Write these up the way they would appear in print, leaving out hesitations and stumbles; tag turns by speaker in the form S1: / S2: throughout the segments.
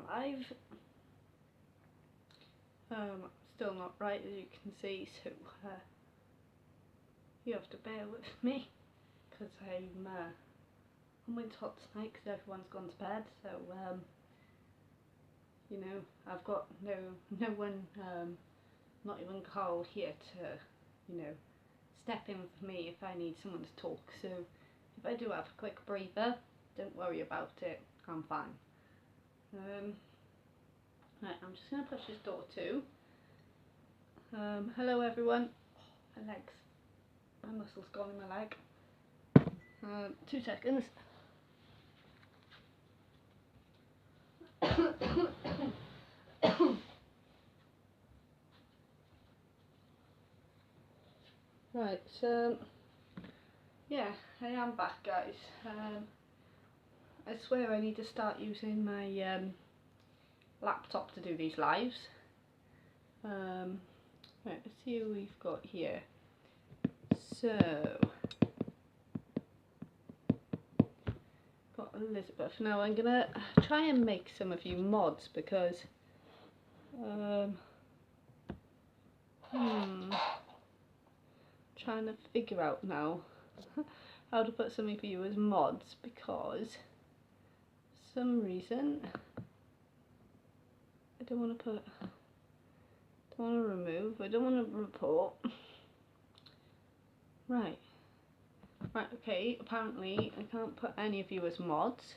S1: I've still not right, as you can see, so you have to bear with me because I'm winter hot tonight because everyone's gone to bed. So you know, I've got no one, not even Carl here to, you know, step in for me if I need someone to talk. So if I do have a quick breather, don't worry about it, I'm fine. Right, I'm just going to push this door too. Hello everyone. Oh, my legs. My muscle's gone in my leg. 2 seconds. Right, so yeah, I am back, guys. I swear I need to start using my laptop to do these lives. Right, let's see who we've got here. So, got Elizabeth. Now I'm gonna try and make some of you mods because trying to figure out now how to put some of you as mods, because for some reason I don't want to put, don't want to remove, I don't want to report. Right, okay, apparently I can't put any of you as mods,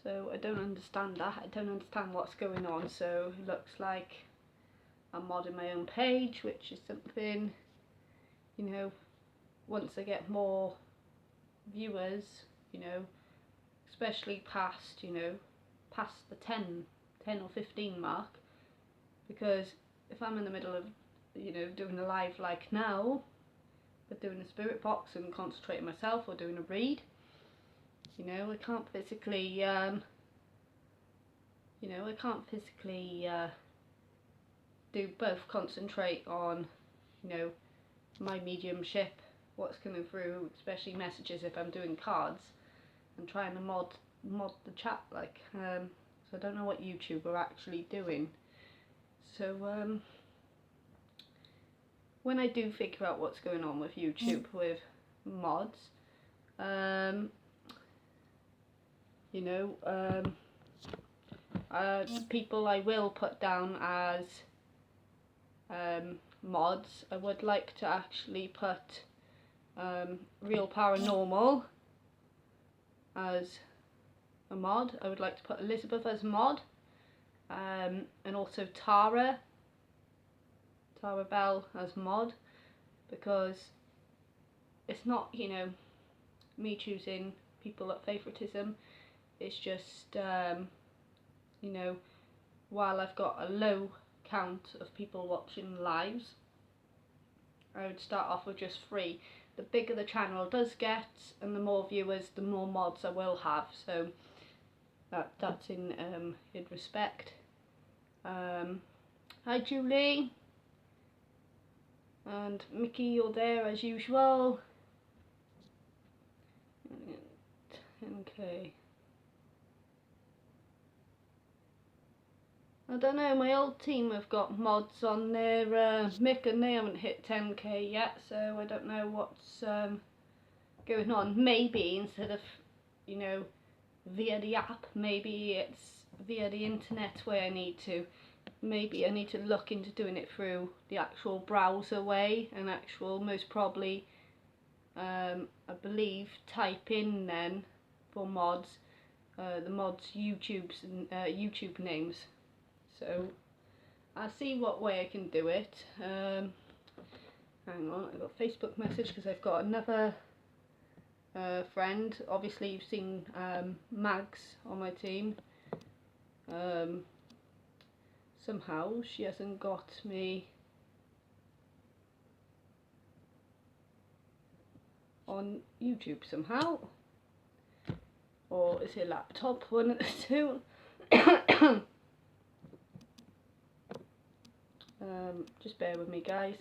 S1: so I don't understand that. I don't understand what's going on. So it looks like I'm modding my own page, which is something, you know, once I get more viewers, you know, especially past, you know, past the 10 or 15 mark, because if I'm in the middle of, you know, doing a live like now, but doing a spirit box and concentrating myself, or doing a read, you know, I can't physically, you know, I can't physically do both, concentrate on, you know, my mediumship, what's coming through, especially messages if I'm doing cards, and trying to mod the chat, like, so I don't know what YouTube are actually doing. So when I do figure out what's going on with YouTube with mods, you know, people I will put down as mods. I would like to actually put Real Paranormal as a mod. I would like to put Elizabeth as a mod, and also Tara Bell as mod, because it's not, you know, me choosing people at favoritism. It's just, you know, while I've got a low count of people watching lives, I would start off with just 3. The bigger the channel does get, and the more viewers, the more mods I will have. So that's in respect. Hi Julie, and Mickey, you're there as usual. 10k. I don't know, my old team have got mods on there, Mick, and they haven't hit 10k yet, so I don't know what's going on. Maybe instead of, you know, via the app, maybe it's via the internet where I need to. Maybe I need to look into doing it through the actual browser way, and actual, most probably, I believe, type in then for mods, the mods YouTube names. So I'll see what way I can do it. Hang on, I got a Facebook message because I've got another friend. Obviously you've seen Mags on my team. Somehow she hasn't got me on YouTube somehow, or is it laptop, one of the two. Just bear with me, guys.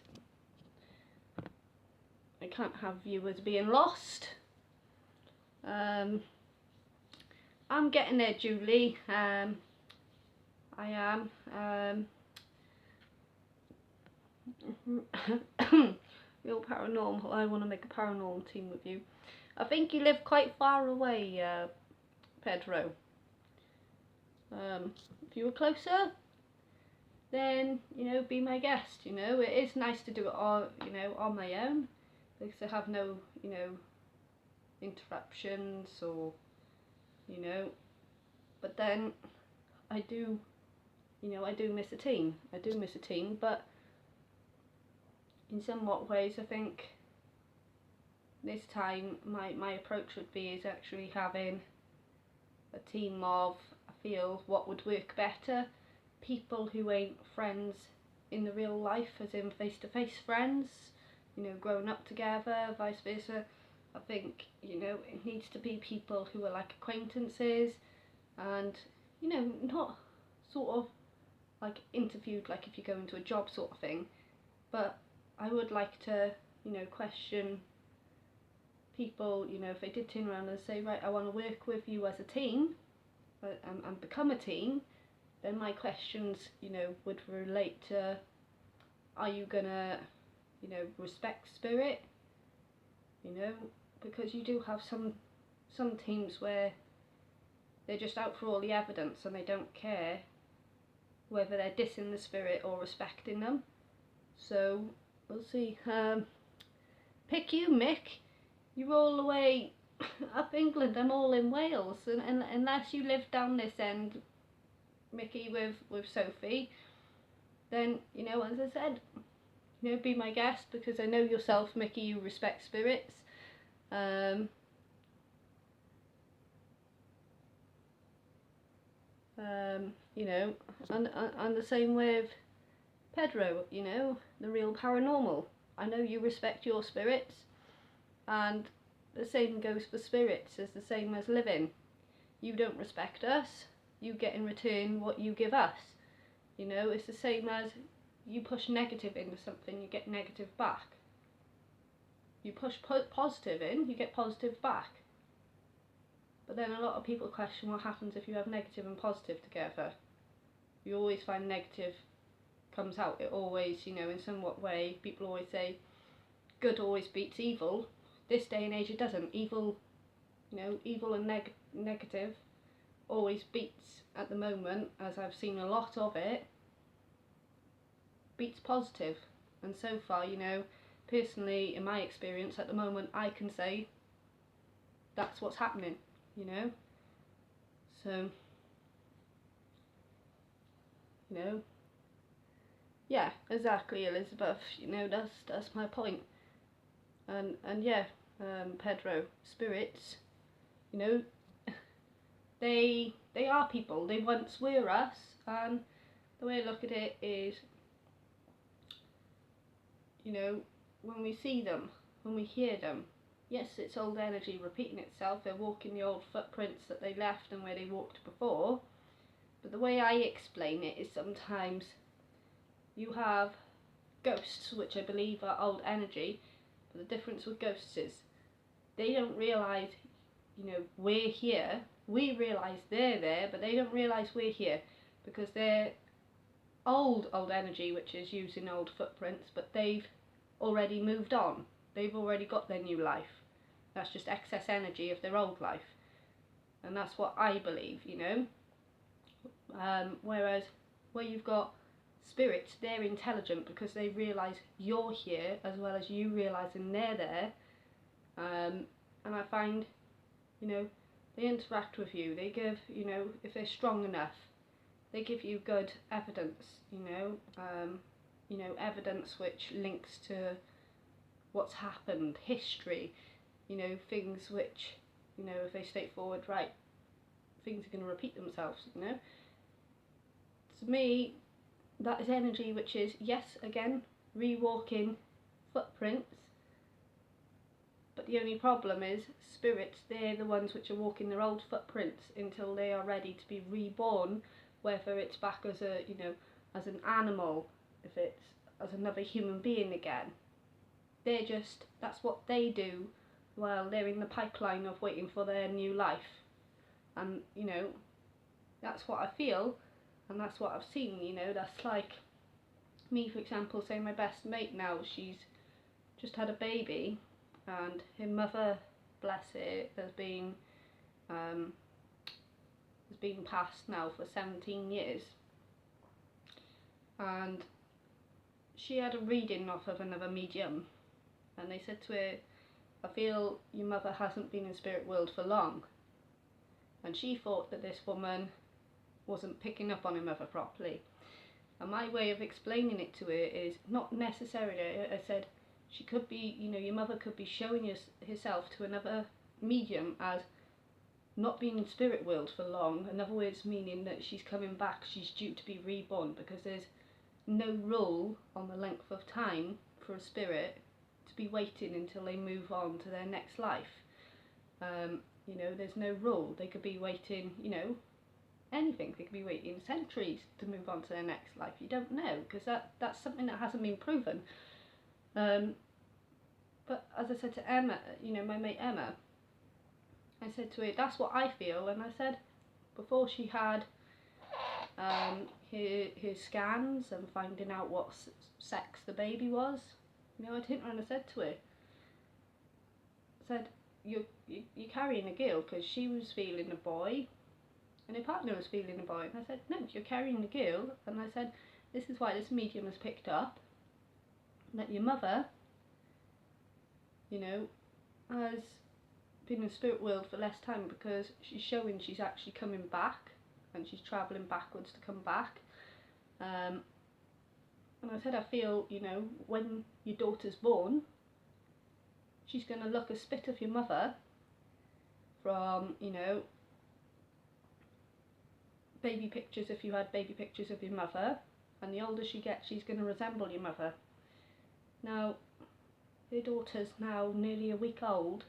S1: I can't have viewers being lost. I'm getting there, Julie. I am. Real paranormal. I want to make a paranormal team with you. I think you live quite far away, Pedro. If you were closer, then be my guest. It is nice to do it all, on my own, because I have no, interruptions or, But then I do, I do miss a team. I do miss a team, but in somewhat ways, I think this time my approach would be is actually having a team of, I feel, what would work better, people who ain't friends in the real life, as in face-to-face friends, growing up together, vice versa. I think, it needs to be people who are like acquaintances and, not sort of like interviewed like if you go into a job sort of thing, but I would like to, question people, if they did turn around and say, right, I want to work with you as a team and become a team, then my questions, would relate to, are you gonna, respect spirit? Because you do have some teams where they're just out for all the evidence and they don't care whether they're dissing the spirit or respecting them. So we'll see. Pick you, Mick. You're all the way up England. I'm all in Wales, and unless you live down this end, Mickey, with Sophie, then as I said, be my guest, because I know yourself, Mickey. You respect spirits. And the same with Pedro, the real paranormal. I know you respect your spirits, and the same goes for spirits, as the same as living. You don't respect us, you get in return what you give us. It's the same as you push negative into something, you get negative back. You push positive in, you get positive back. But then a lot of people question what happens if you have negative and positive together. You always find negative comes out. It always, in somewhat way, people always say good always beats evil. This day and age it doesn't. Evil, evil and negative always beats, at the moment, as I've seen a lot of it, beats positive. And so far, personally, in my experience at the moment, I can say that's what's happening, So, yeah, exactly, Elizabeth, that's my point. And yeah, Pedro, spirits, they are people. They once were us, and the way I look at it is, when we see them, when we hear them, yes, it's old energy repeating itself. They're walking the old footprints that they left and where they walked before. But the way I explain it is sometimes you have ghosts, which I believe are old energy, but the difference with ghosts is they don't realise, we're here. We realise they're there, but they don't realise we're here, because they're old energy, which is using old footprints, but they've already moved on. They've already got their new life. That's just excess energy of their old life. And that's what I believe, Whereas where you've got spirits, they're intelligent because they realise you're here as well as you realising they're there. And I find, they interact with you. They give, if they're strong enough, they give you good evidence, evidence which links to what's happened, history, things which, if they state forward, right, things are going to repeat themselves, To me, that is energy which is, yes, again, rewalking footprints, but the only problem is spirits, they're the ones which are walking their old footprints until they are ready to be reborn, whether it's back as a, as an animal, if it's as another human being again. They're just, that's what they do while they're in the pipeline of waiting for their new life. And, that's what I feel. And that's what I've seen, you know. That's like me, for example, say my best mate now, she's just had a baby, and her mother, bless her, um, has been passed now for 17 years, and she had a reading off of another medium, and they said to her, I feel your mother hasn't been in spirit world for long. And she thought that this woman wasn't picking up on her mother properly. And my way of explaining it to her is not necessarily, I said, she could be, you know, your mother could be showing herself to another medium as not being in spirit world for long. In other words, meaning that she's coming back, she's due to be reborn, because there's no rule on the length of time for a spirit to be waiting until they move on to their next life. You know, there's no rule. They could be waiting, you know, anything. They could be waiting centuries to move on to their next life. You don't know, because that's something that hasn't been proven. But as I said to Emma, you know, my mate Emma, I said to her, that's what I feel. And I said, before she had her scans and finding out what sex the baby was, you know, I turned around and said to her, I said, you're carrying a girl, because she was feeling a boy and her partner was feeling a boy. And I said, no, you're carrying a girl. And I said, this is why this medium has picked up that your mother, you know, has been in spirit world for less time, because she's showing she's actually coming back, and she's travelling backwards to come back. And I said, I feel, you know, when your daughter's born, she's going to look a spit of your mother from, you know, baby pictures, if you had baby pictures of your mother, and the older she gets, she's going to resemble your mother. Now, her daughter's now nearly a week old,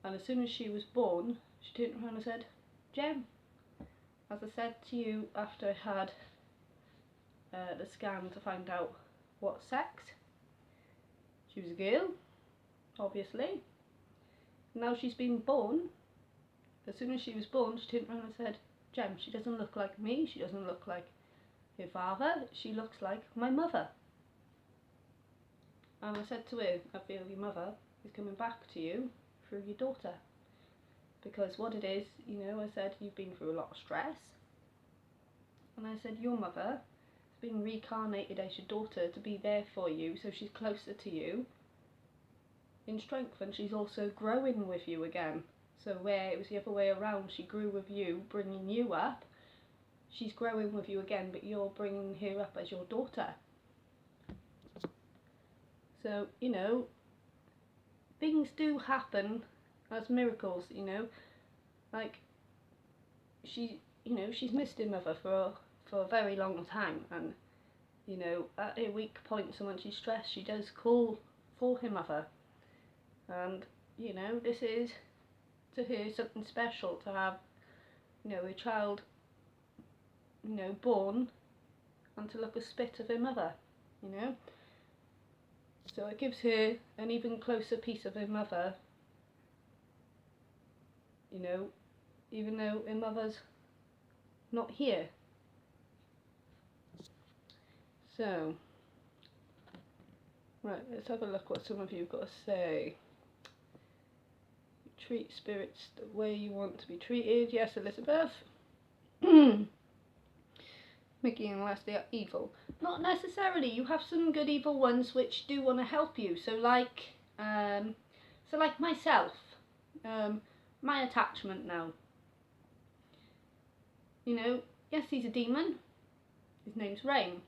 S1: and as soon as she was born, she turned around and said, Jem, as I said to you after I had the scan to find out what sex, she was a girl, obviously. Now she's been born. As soon as she was born, she turned around and said, Jem, she doesn't look like me, she doesn't look like her father, she looks like my mother. And I said to her, I feel your mother is coming back to you through your daughter. Because what it is, you know, I said, you've been through a lot of stress. And I said, your mother has been reincarnated as your daughter to be there for you, so she's closer to you in strength, and she's also growing with you again. So where it was the other way around, she grew with you, bringing you up, she's growing with you again, but you're bringing her up as your daughter. So, you know, things do happen as miracles, you know. Like, she's missed her mother for a very long time, and, you know, at her weak points and when she's stressed, she does call for her mother. And, you know, this is, to her, something special to have, you know, a child, you know, born and to look a spit of her mother, you know. So it gives her an even closer piece of her mother, you know, even though her mother's not here. So, right, let's have a look what some of you have got to say. Treat spirits the way you want to be treated. Yes, Elizabeth. Mickey, unless they are evil. Not necessarily. You have some good evil ones which do want to help you. So like myself, my attachment now. You know, yes, he's a demon. His name's Rain.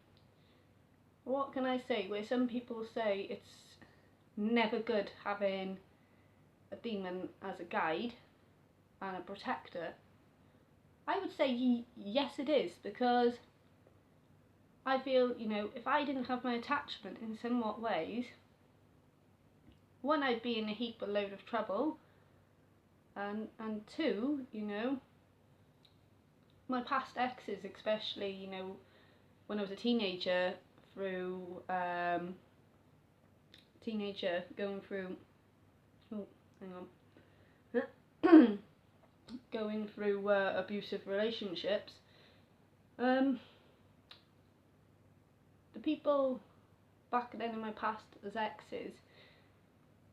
S1: What can I say? Where some people say it's never good having a demon as a guide and a protector, I would say yes it is, because I feel, you know, if I didn't have my attachment in somewhat ways, one, I'd be in a heap of load of trouble, and two, you know, my past exes, especially, you know, when I was a teenager, going through going through abusive relationships, The people back then in my past as exes,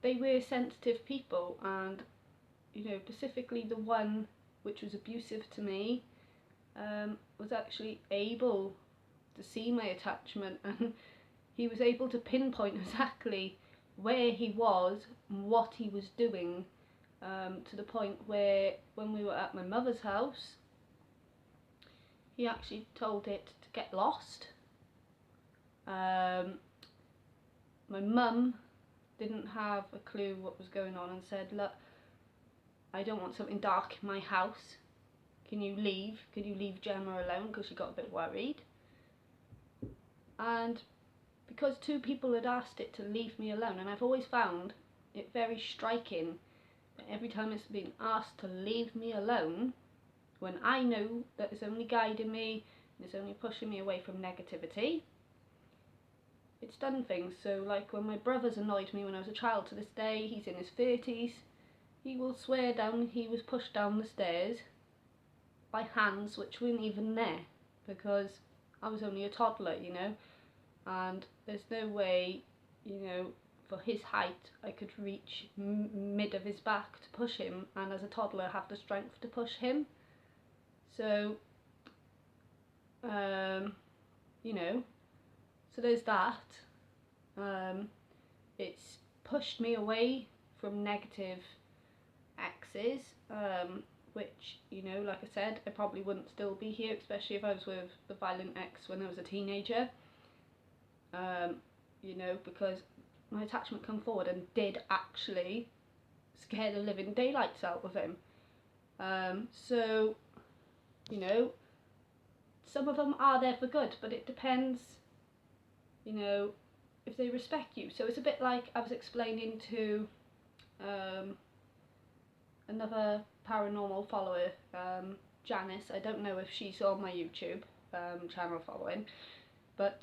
S1: they were sensitive people, and you know, specifically the one which was abusive to me, was actually able to see my attachment, and he was able to pinpoint exactly where he was and what he was doing, to the point where when we were at my mother's house, he actually told it to get lost. My mum didn't have a clue what was going on and said, look, I don't want something dark in my house. Can you leave? Can you leave Gemma alone? Because she got a bit worried. And because two people had asked it to leave me alone, and I've always found it very striking that every time it's been asked to leave me alone, when I know that it's only guiding me and it's only pushing me away from negativity, it's done things. So like when my brothers annoyed me when I was a child, to this day, he's in his 30s, he will swear down he was pushed down the stairs by hands which weren't even there, because I was only a toddler, you know, and there's no way, you know, for his height I could reach mid of his back to push him, and as a toddler have the strength to push him. So you know, so there's that. It's pushed me away from negative exes, which, you know, like I said, I probably wouldn't still be here, especially if I was with the violent ex when I was a teenager. You know, because my attachment come forward and did actually scare the living daylights out of him. So, you know, some of them are there for good, but it depends, you know, if they respect you. So it's a bit like I was explaining to another paranormal follower, Janice. I don't know if she's on my YouTube channel following, but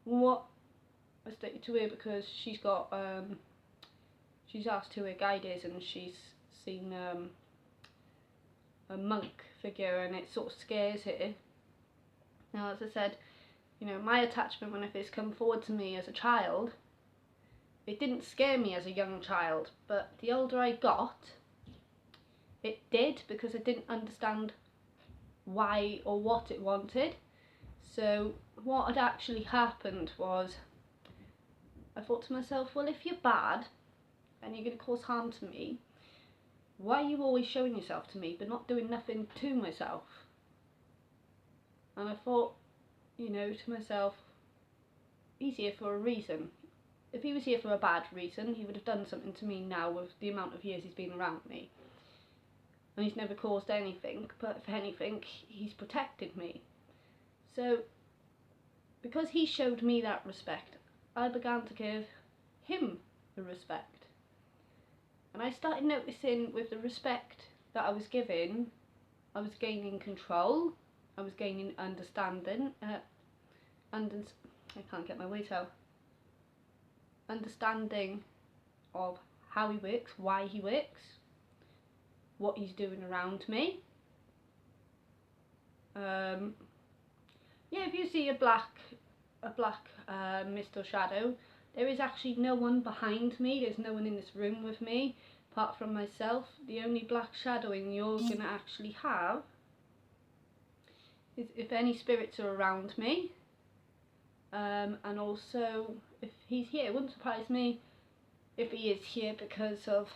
S1: what I stated to her, because she's got she's asked who her guide is, and she's seen a monk figure, and it sort of scares her. Now, as I said, you know, my attachment when it first come forward to me as a child, it didn't scare me as a young child, but the older I got, it did, because I didn't understand why or what it wanted. So what had actually happened was, I thought to myself, well, if you're bad and you're going to cause harm to me, why are you always showing yourself to me but not doing nothing to myself? And I thought, you know, to myself, he's here for a reason. If he was here for a bad reason, he would have done something to me now with the amount of years he's been around me. And he's never caused anything, but if anything, he's protected me. So, because he showed me that respect, I began to give him the respect. And I started noticing with the respect that I was giving, I was gaining control, I was gaining understanding, I can't get my words out. Understanding of how he works, why he works, what he's doing around me. Yeah, if you see a black mist or shadow, there is actually no one behind me. There's no one in this room with me apart from myself. The only black shadowing you're gonna actually have is if any spirits are around me, and also if he's here. It wouldn't surprise me if he is here, because of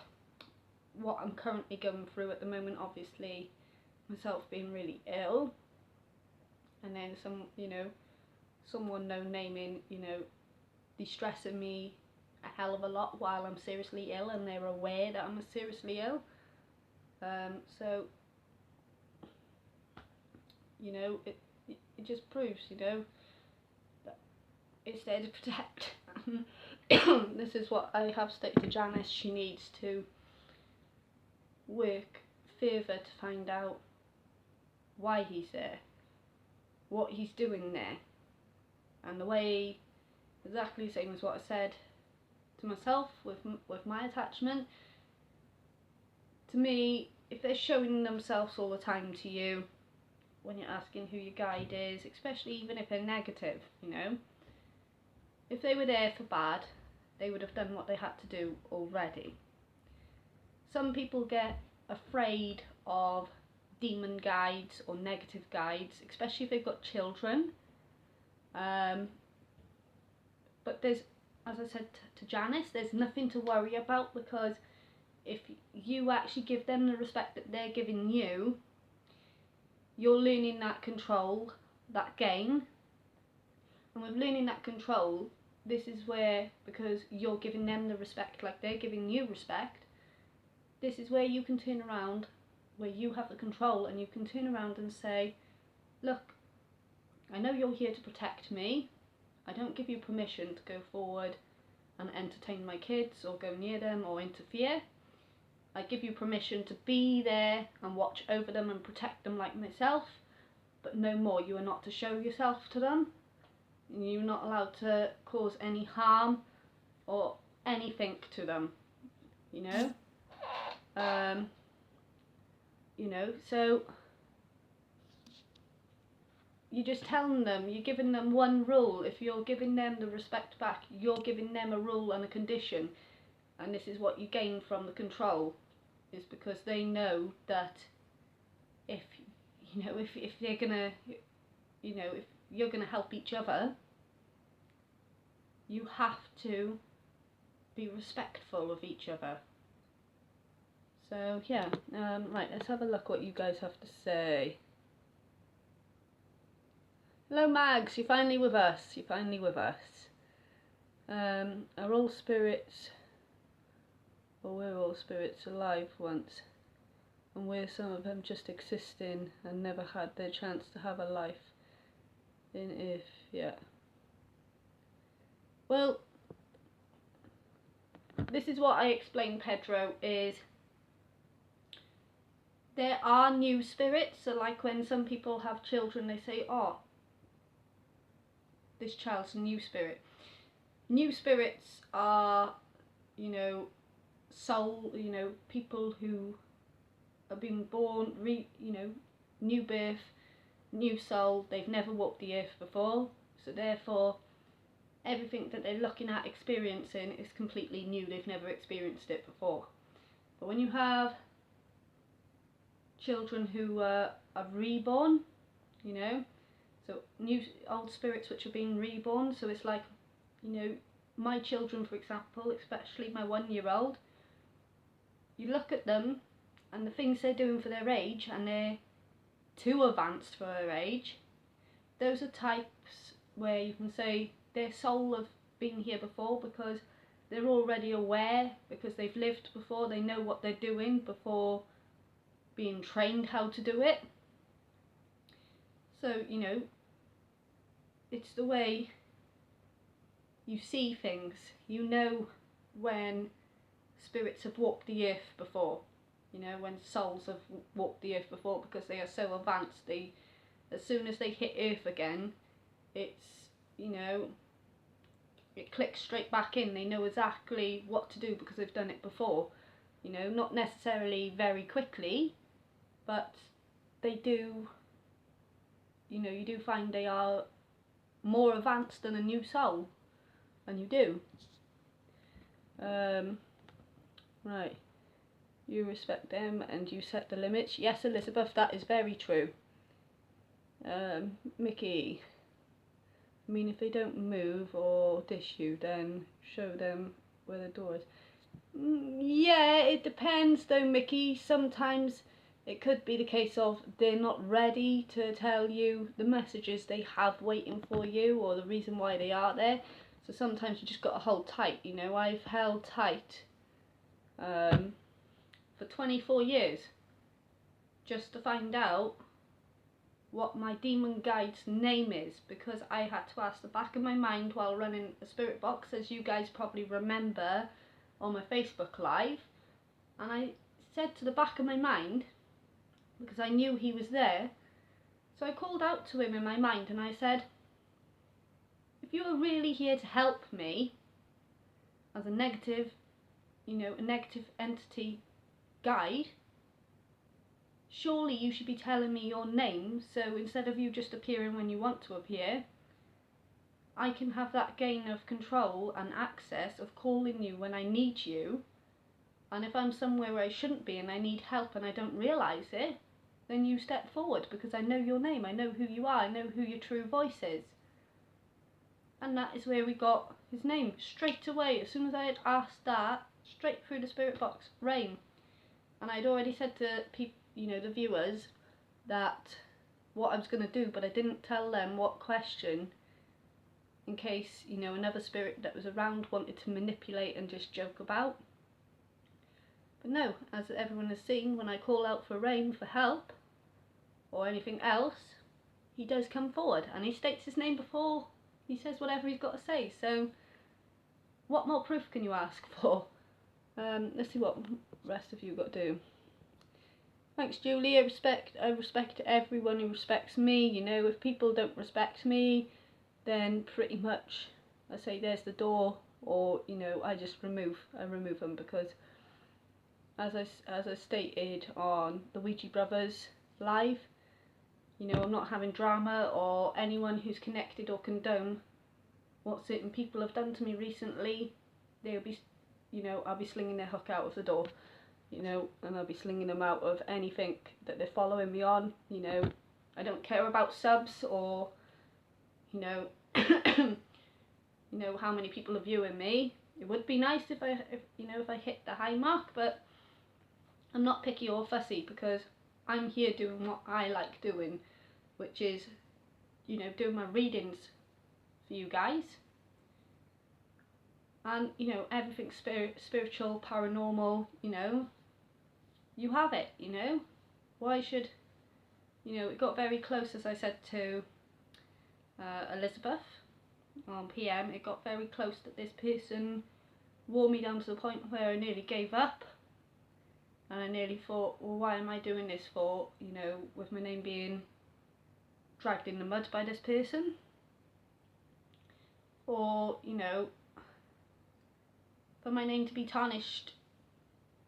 S1: what I'm currently going through at the moment. Obviously, myself being really ill, and then someone no naming, distressing me a hell of a lot while I'm seriously ill, and they're aware that I'm seriously ill. So it just proves, that it's there to protect. This is what I have stated to Janice. She needs to work further to find out why he's there, what he's doing there, and the way, exactly the same as what I said to myself with my attachment. To me, if they're showing themselves all the time to you, when you're asking who your guide is, especially even if they're negative, you know. If they were there for bad, they would have done what they had to do already. Some people get afraid of demon guides or negative guides, especially if they've got children. But there's, as I said to Janice, there's nothing to worry about, because if you actually give them the respect that they're giving you, you're learning that control, that gain. And with learning that control, this is where, because you're giving them the respect like they're giving you respect, this is where you can turn around, where you have the control, and you can turn around and say, look, I know you're here to protect me. I don't give you permission to go forward and entertain my kids or go near them or interfere. I give you permission to be there and watch over them and protect them like myself, but no more. You are not to show yourself to them. You're not allowed to cause any harm or anything to them, you know. So you're just telling them, you're giving them one rule. If you're giving them the respect back, you're giving them a rule and a condition, and this is what you gain from the control, is because they know that if they're gonna, if you're gonna help each other, you have to be respectful of each other. So yeah, right, let's have a look what you guys have to say. Hello Mags, you're finally with us. Are all spirits, or were all spirits alive once? And were some of them just existing and never had their chance to have a life in if, yeah. Well, this is what I explained, Pedro, is there are new spirits. So like when some people have children, they say, oh, this child's a new spirit. New spirits are, soul, people who are being born, new birth, new soul. They've never walked the earth before, so therefore everything that they're looking at, experiencing, is completely new. They've never experienced it before. But when you have children who are reborn, so old spirits which are being reborn, so it's like, my children, for example, especially my 1-year-old, you look at them and the things they're doing for their age, and they're too advanced for their age, those are types where you can say their soul have been here before, because they're already aware, because they've lived before, they know what they're doing before being trained how to do it. So, it's the way you see things. You know when spirits have walked the earth before, when souls have walked the earth before, because they are so advanced. As soon as they hit earth again, it's, it clicks straight back in. They know exactly what to do because they've done it before. Not necessarily very quickly, but they do, you do find they are more advanced than a new soul, and you do. Right, you respect them and you set the limits. Yes, Elizabeth, that is very true. Mickey, I mean, if they don't move or dish you, then show them where the door is. Yeah, it depends though, Mickey. Sometimes it could be the case of they're not ready to tell you the messages they have waiting for you, or the reason why they are there. So sometimes you just got to hold tight. I've held tight for 24 years just to find out what my demon guide's name is, because I had to ask the back of my mind while running a spirit box, as you guys probably remember on my Facebook Live, and I said to the back of my mind, because I knew he was there, so I called out to him in my mind and I said, if you are really here to help me as a negative, a negative entity guide, surely you should be telling me your name, so instead of you just appearing when you want to appear, I can have that gain of control and access of calling you when I need you. And if I'm somewhere where I shouldn't be and I need help and I don't realise it, then you step forward because I know your name, I know who you are, I know who your true voice is. And that is where we got his name straight away. As soon as I had asked that, straight through the spirit box, Rain. And I'd already said to people, the viewers, that what I was going to do, but I didn't tell them what question, in case, another spirit that was around wanted to manipulate and just joke about. But no, as everyone has seen, when I call out for Rain for help, or anything else, he does come forward, and he states his name before he says whatever he's got to say. So, what more proof can you ask for? Let's see what the rest of you got to do. Thanks, Julie. I respect everyone who respects me. If people don't respect me, then pretty much I say there's the door, or I just remove them, because as I stated on the Ouija Brothers live, I'm not having drama or anyone who's connected or condone what certain people have done to me recently. They'll be, I'll be slinging their hook out of the door, and I'll be slinging them out of anything that they're following me on. I don't care about subs or, how many people are viewing me. It would be nice if I hit the high mark, but I'm not picky or fussy, because I'm here doing what I like doing, which is, doing my readings for you guys. And, everything spiritual, paranormal, you have it, Why should, it got very close, as I said to Elizabeth on PM, it got very close that this person wore me down to the point where I nearly gave up. And I nearly thought, well, why am I doing this for, with my name being dragged in the mud by this person? Or, for my name to be tarnished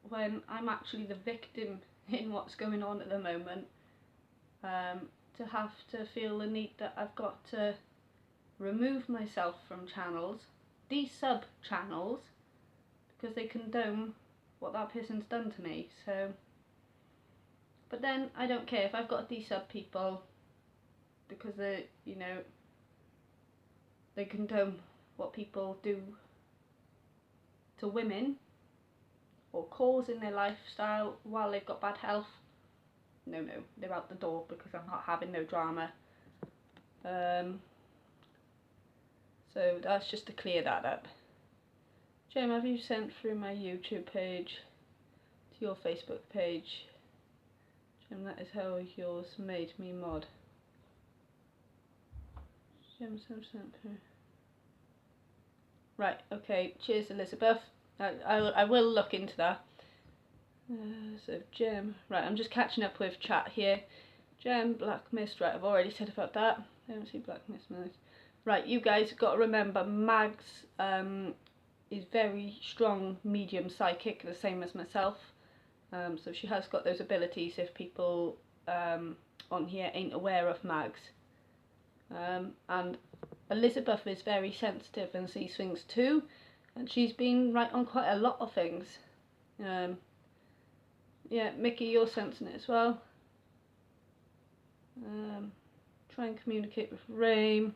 S1: when I'm actually the victim in what's going on at the moment. To have to feel the need that I've got to remove myself from channels, de-sub channels, because they condone what that person's done to me. So, but then I don't care if I've got to de-sub people because they condone what people do to women or cause in their lifestyle while they've got bad health. No, they're out the door, because I'm not having no drama. So that's just to clear that up. Jem, have you sent through my YouTube page to your Facebook page? Jem, that is how yours made me mod. Jem, sent through. Right, okay, cheers Elizabeth. I will look into that. So Jem, right, I'm just catching up with chat here. Jem, Black Mist, right, I've already said about that. I don't see Black Mist. Right, you guys got to remember, Mags is very strong medium psychic, the same as myself. So she has got those abilities if people on here ain't aware of Mags. And Elizabeth is very sensitive and sees things too, and she's been right on quite a lot of things. Yeah, Mickey, you're sensing it as well. Try and communicate with Rain.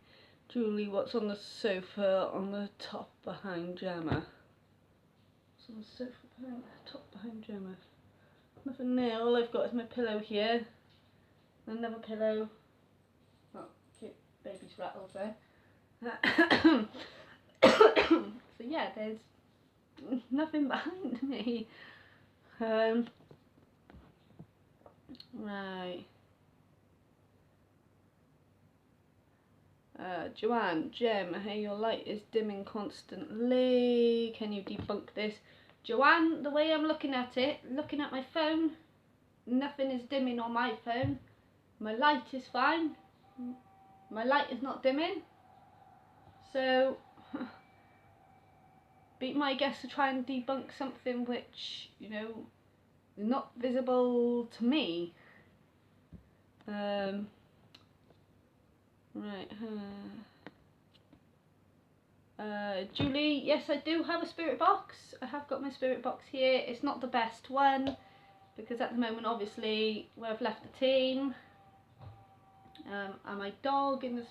S1: Julie, what's on the sofa on the top behind Gemma? What's on the sofa behind the top behind Gemma? Nothing there. All I've got is my pillow here. Another pillow. Oh, cute baby's rattles there. So yeah, there's nothing behind me. Right. Joanne, Jem, hey, your light is dimming constantly. Can you debunk this? Joanne, the way I'm looking at it, looking at my phone, nothing is dimming on my phone. My light is fine. My light is not dimming. So, be my guess to try and debunk something which, is not visible to me. Right. Julie, yes, I do have a spirit box. I have got my spirit box here. It's not the best one because at the moment, obviously, where I've left the team, and my dog in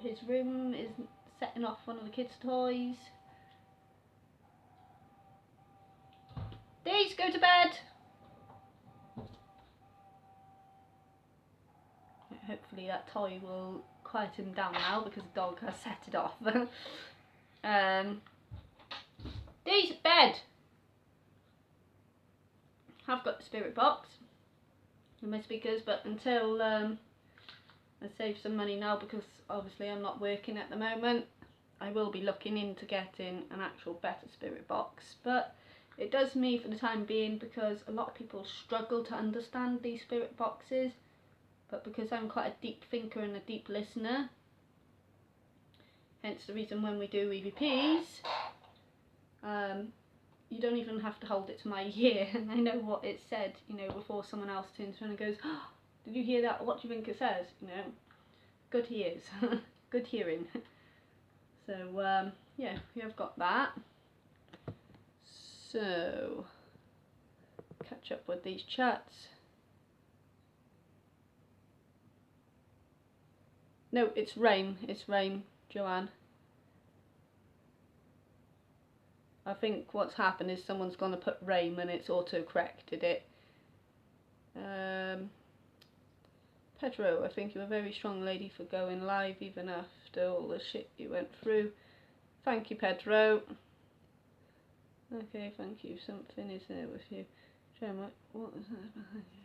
S1: his room is setting off one of the kids' toys. Daisy, go to bed. Hopefully that toy will quiet him down now because the dog has set it off. Daisy, bed. I've got the spirit box and my speakers, but until I save some money now because obviously I'm not working at the moment, I will be looking into getting an actual better spirit box. But it does me for the time being because a lot of people struggle to understand these spirit boxes, but because I'm quite a deep thinker and a deep listener, hence the reason when we do EVPs, you don't even have to hold it to my ear and I know what it said, you know, before someone else turns around and goes, oh, did you hear that? What do you think it says? You know, good ears, good hearing. So yeah, we have got that. So catch up with these chats. No, it's rain, Joanne. I think what's happened is someone's gone to put rain and it's auto-corrected it. Pedro, I think you're a very strong lady for going live even after all the shit you went through. Thank you, Pedro. Okay, thank you. Something is there with you. Gemma, what is that behind you?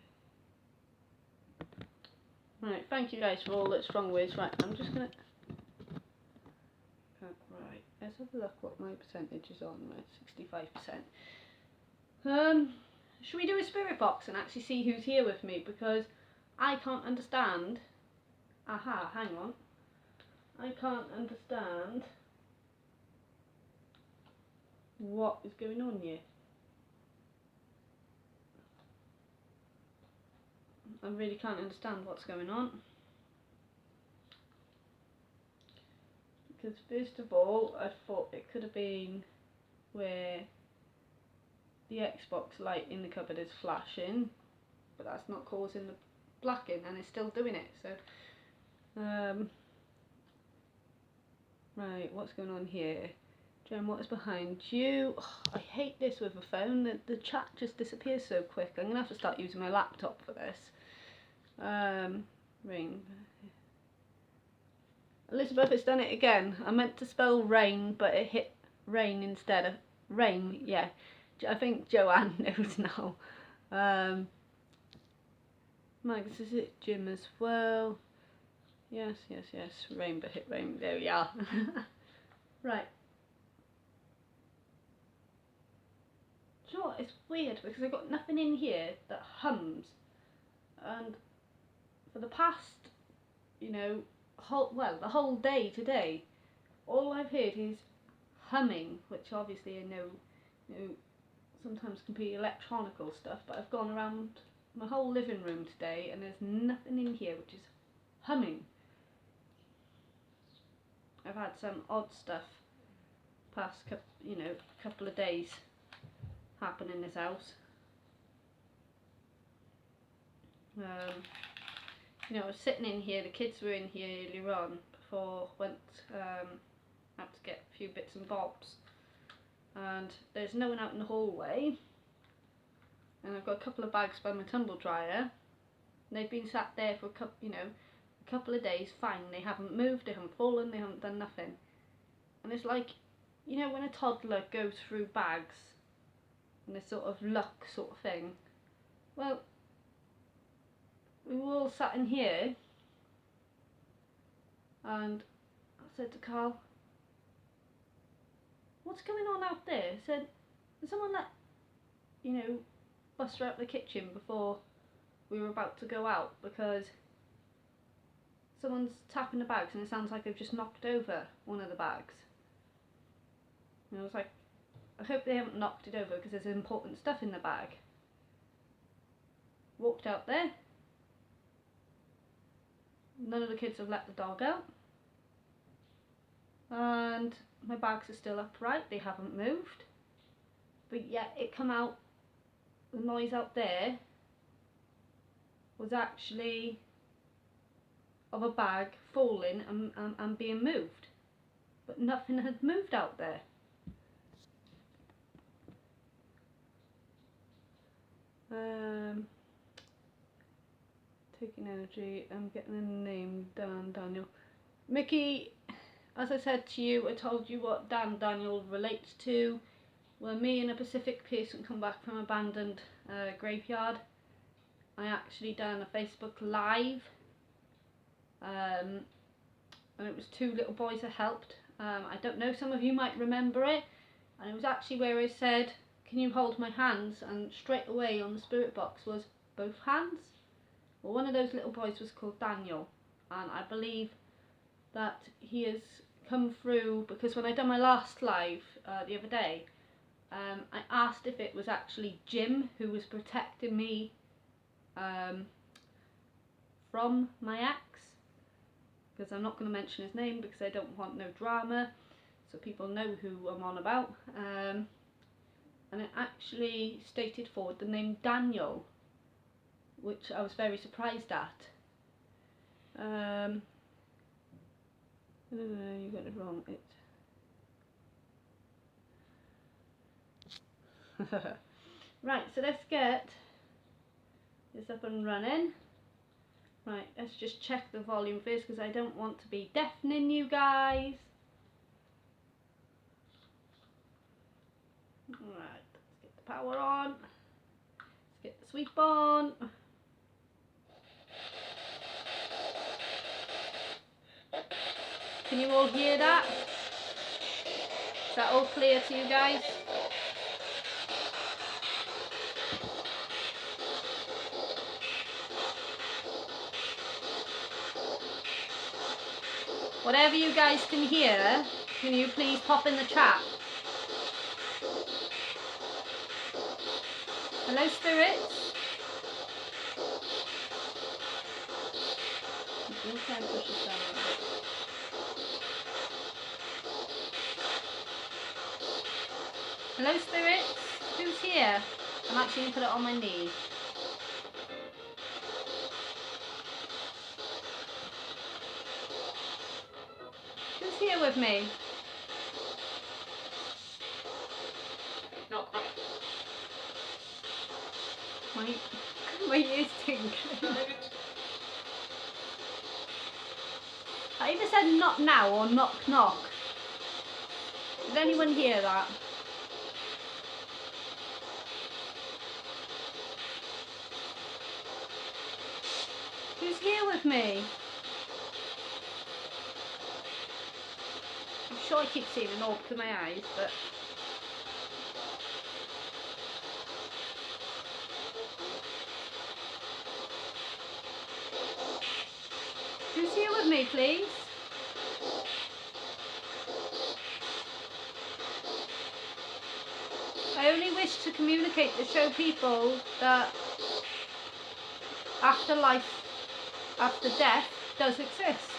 S1: Right, thank you guys for all the strong words. Right, I'm just gonna... Right, let's have a look what my percentage is on. Right, 65%. Should we do a spirit box and actually see who's here with me? Because I can't understand. Aha, hang on. I can't understand what is going on here. I really can't understand what's going on. Because first of all, I thought it could have been where the Xbox light in the cupboard is flashing, but that's not causing the blacking and it's still doing it. So, right, what's going on here? Jen, what is behind you? Oh, I hate this with a phone. The chat just disappears so quick. I'm going to have to start using my laptop for this. Rain. Elizabeth has done it again. I meant to spell rain, but it hit rain instead of rain. Yeah, I think Joanne knows now. Max, is it Jim as well? Yes. Rain, but hit rain. There we are. Right. Do you know what? It's weird because I've got nothing in here that hums, and for the past, you know, the whole day today, all I've heard is humming, which obviously I know, you know, sometimes can be electronical stuff, but I've gone around my whole living room today and there's nothing in here which is humming. I've had some odd stuff past couple of days happen in this house. You know, I was sitting in here, the kids were in here earlier on before I went out to get a few bits and bobs, and there's no one out in the hallway, and I've got a couple of bags by my tumble dryer, and they've been sat there for a couple of days fine. They haven't moved, they haven't fallen, they haven't done nothing. And it's like, you know, when a toddler goes through bags and this sort of luck sort of thing. Well, we were all sat in here and I said to Carl, what's going on out there? I said, did someone bust her out the kitchen before we were about to go out, because someone's tapping the bags and it sounds like they've just knocked over one of the bags. And I was like, I hope they haven't knocked it over because there's important stuff in the bag. Walked out there. none of the kids have let the dog out. And my bags are still upright, they haven't moved. But yet it come out, the noise out there was actually of a bag falling and being moved. But nothing had moved out there. Taking energy, I'm getting a name, Daniel. Mickey, as I said to you, I told you what Daniel relates to. When me and a Pacific person come back from abandoned graveyard, I actually done a Facebook Live, and it was 2 little boys I helped. I don't know, some of you might remember it, and it was actually where I said, can you hold my hands, and straight away on the spirit box was both hands. Well, one of those little boys was called Daniel, and I believe that he has come through, because when I done my last live the other day, I asked if it was actually Jim who was protecting me from my ex, because I'm not going to mention his name because I don't want no drama, so people know who I'm on about. And it actually stated forward the name Daniel, which I was very surprised at. You got it wrong. Right, so let's get this up and running. Right, let's just check the volume first because I don't want to be deafening you guys. Right, let's get the power on. Let's get the sweep on. Can you all hear that? Is that all clear to you guys? Whatever you guys can hear, can you please pop in the chat? Hello, spirits. We'll try and push this down a bit. Hello, spirits. Who's here? I'm actually going to put it on my knee. Who's here with me?
S2: Not quite.
S1: My ears tingle. I either said not now or knock knock. Did anyone hear that? Who's here with me? I'm sure I keep seeing an orb to my eyes, but... Who's here with me, please? I only wish to communicate to show people that afterlife, after death, does exist.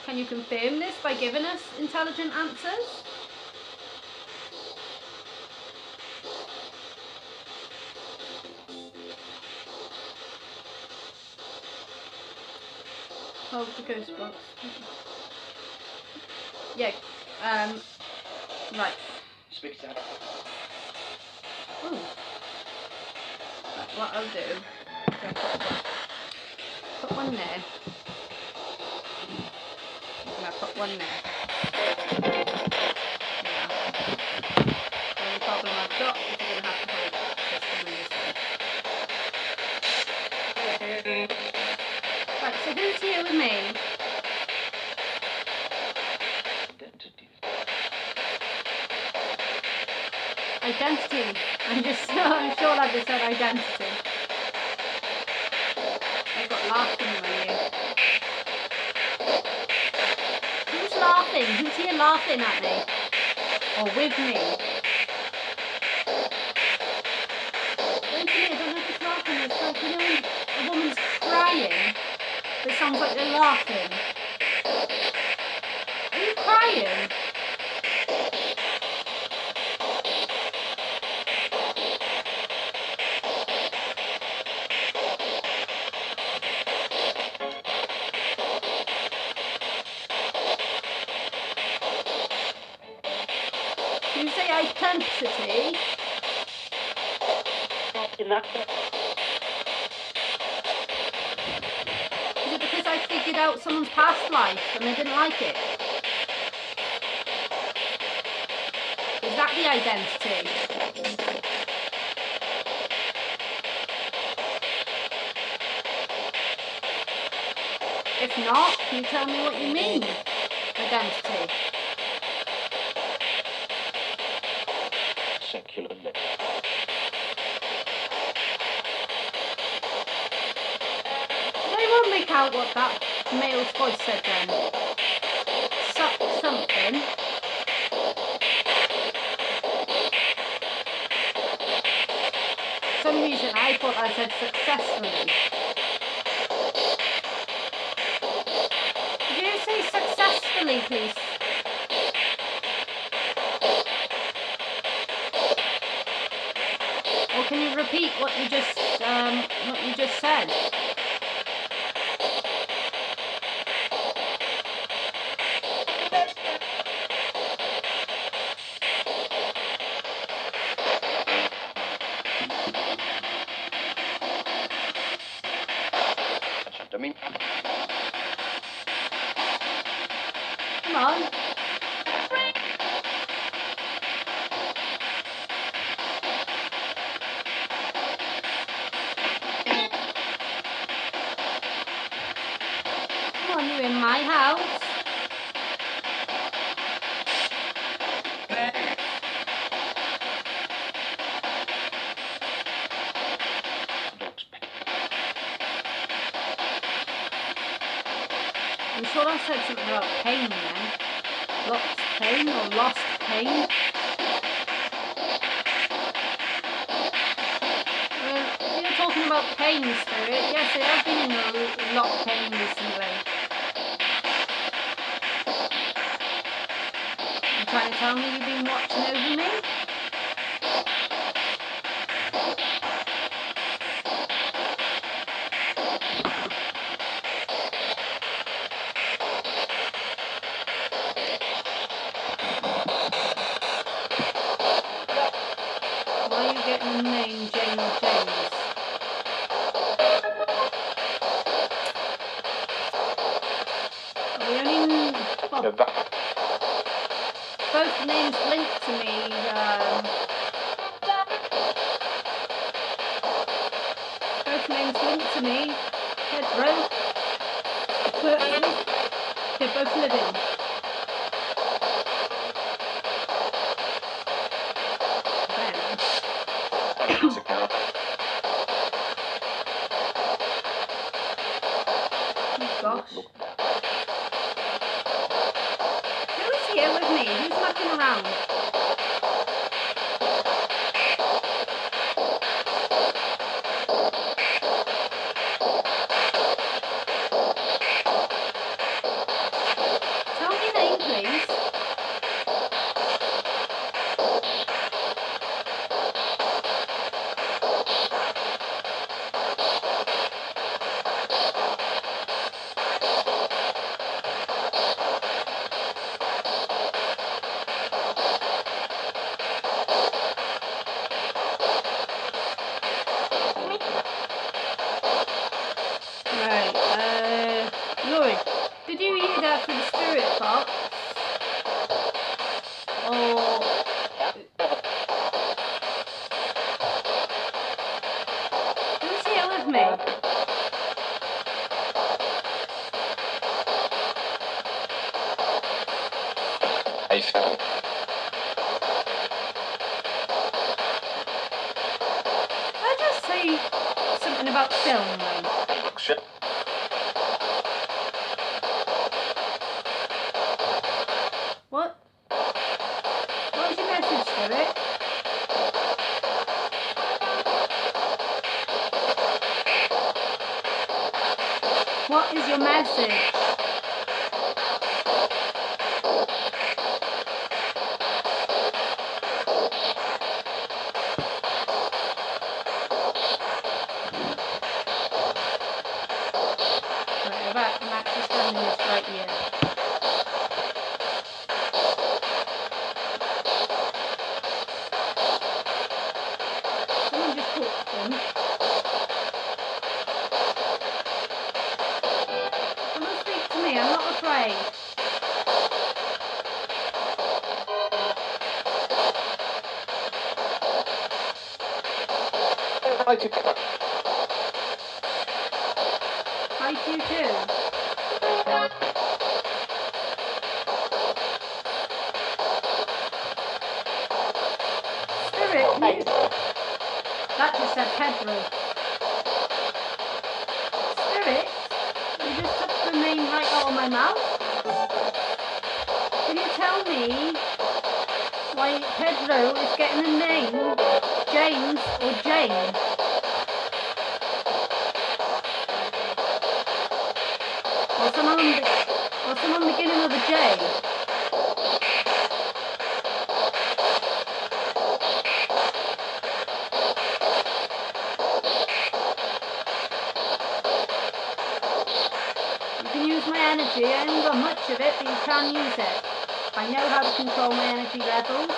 S1: Can you confirm this by giving us intelligent answers? Oh, the ghost box. Yeah, right.
S2: Speak to
S1: Ooh. Right, what I'll do is I'll put one there. And I'll put one there. Now, the only problem I've got is I'm going to have to hold this one this way. Right, so who's here with me? Identity. I'm sure I just said identity. I've got laughing in my ear. Who's laughing? Who's here laughing at me? Or with me? Don't you sounds like you're laughing. Are you crying? You say identity? Is it because I figured out someone's past life and they didn't like it? Is that the identity? If not, can you tell me what you mean? Identity.
S2: Secular.
S1: They won't make out what that male's voice said then. Something. For some reason I thought I said successfully. Did you say successfully, please? Or can you repeat what you just said? Come on. Come on, you're in my house. I'm sure I said something about pain then. Lost pain or lost pain? If you're talking about pain, Spirit, yes, I have been in a lot of pain recently. You trying to tell me you've been watching over me? Why are you getting the name James? We only, well, both names linked to me. Both names linked to me. Pedro. They're both living. Oh gosh. Who is here with me? Who's mucking around? Tell me your name, please. Right, Lori, did you hear that through the spirit box? Or... Who's here with me? I just say something about film then. What? What was your message, Spirit? What is your message? Right, I'm actually standing this right here. Someone just talked to them. Someone speak to me, I'm not afraid. Hi to you too. Spirit, can you... That just said Pedro. Spirit, you just took the name right out of my mouth. Can you tell me why Pedro is getting the name James or Jane? Or someone beginning with a J? You can use my energy. I haven't got much of it, but you can use it. I know how to control my energy levels.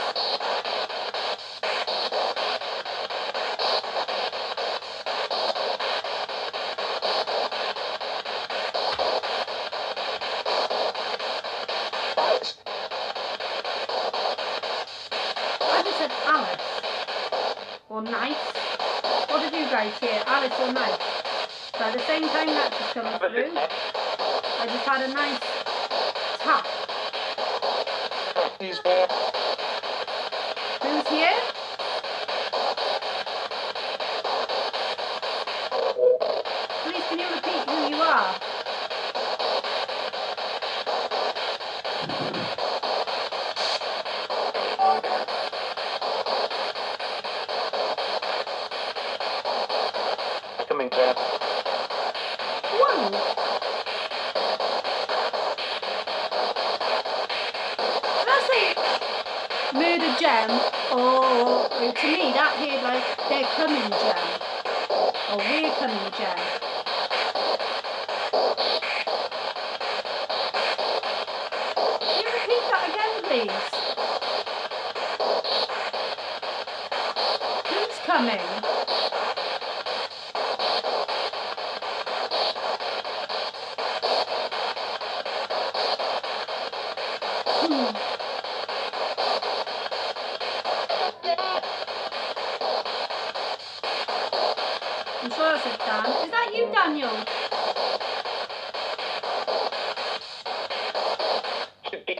S1: I just said Alice. Or nice. What did you guys hear? Alice or nice? So at the same time that just comes through, I just had a nice tap. Who's here? Please can you repeat who you are?
S2: Coming down.
S1: Whoa! Did I say murder gem? Or to me that here like they're coming gem. Or we're coming gem. Can you repeat that again please? Who's coming? I'm sure I said Dan. Is that you, Daniel?
S2: Should be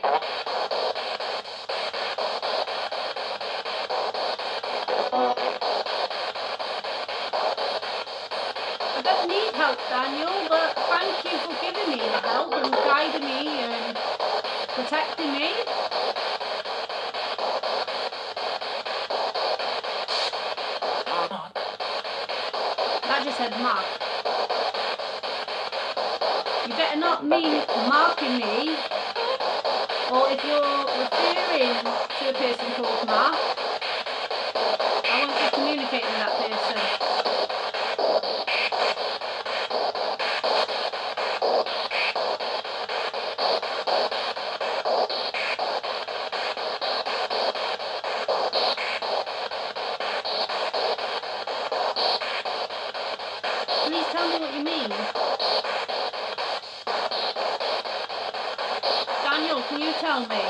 S1: I don't need help, Daniel, but thank you for giving me the help and guiding me and protecting me. That just said Mark. You better not mean marking me, or if you're referring to a person called Mark, I want to communicate with that person. Please tell me what you mean. Daniel, can you tell me?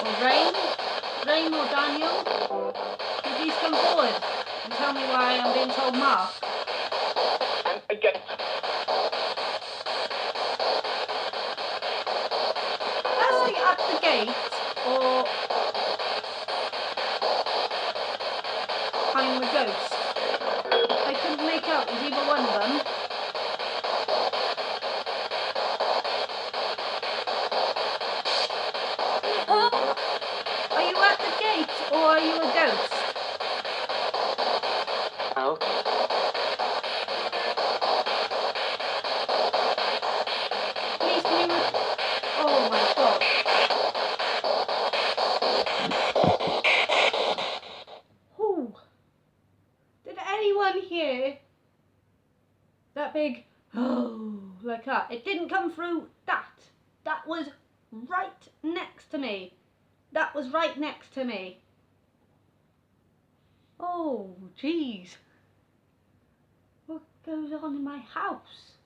S1: Or Rain or Daniel? Can you please come forward and tell me why I'm being told Mark?
S2: and again.
S1: That's like at the gate, or I'm the ghost. I couldn't make out, it was either one of them. are you a ghost?
S2: Oh.
S1: Please can you... Oh my god. Ooh. Did anyone hear that big oh like that? It didn't come through that. That was right next to me. That was right next to me. Oh jeez. What goes on in my house?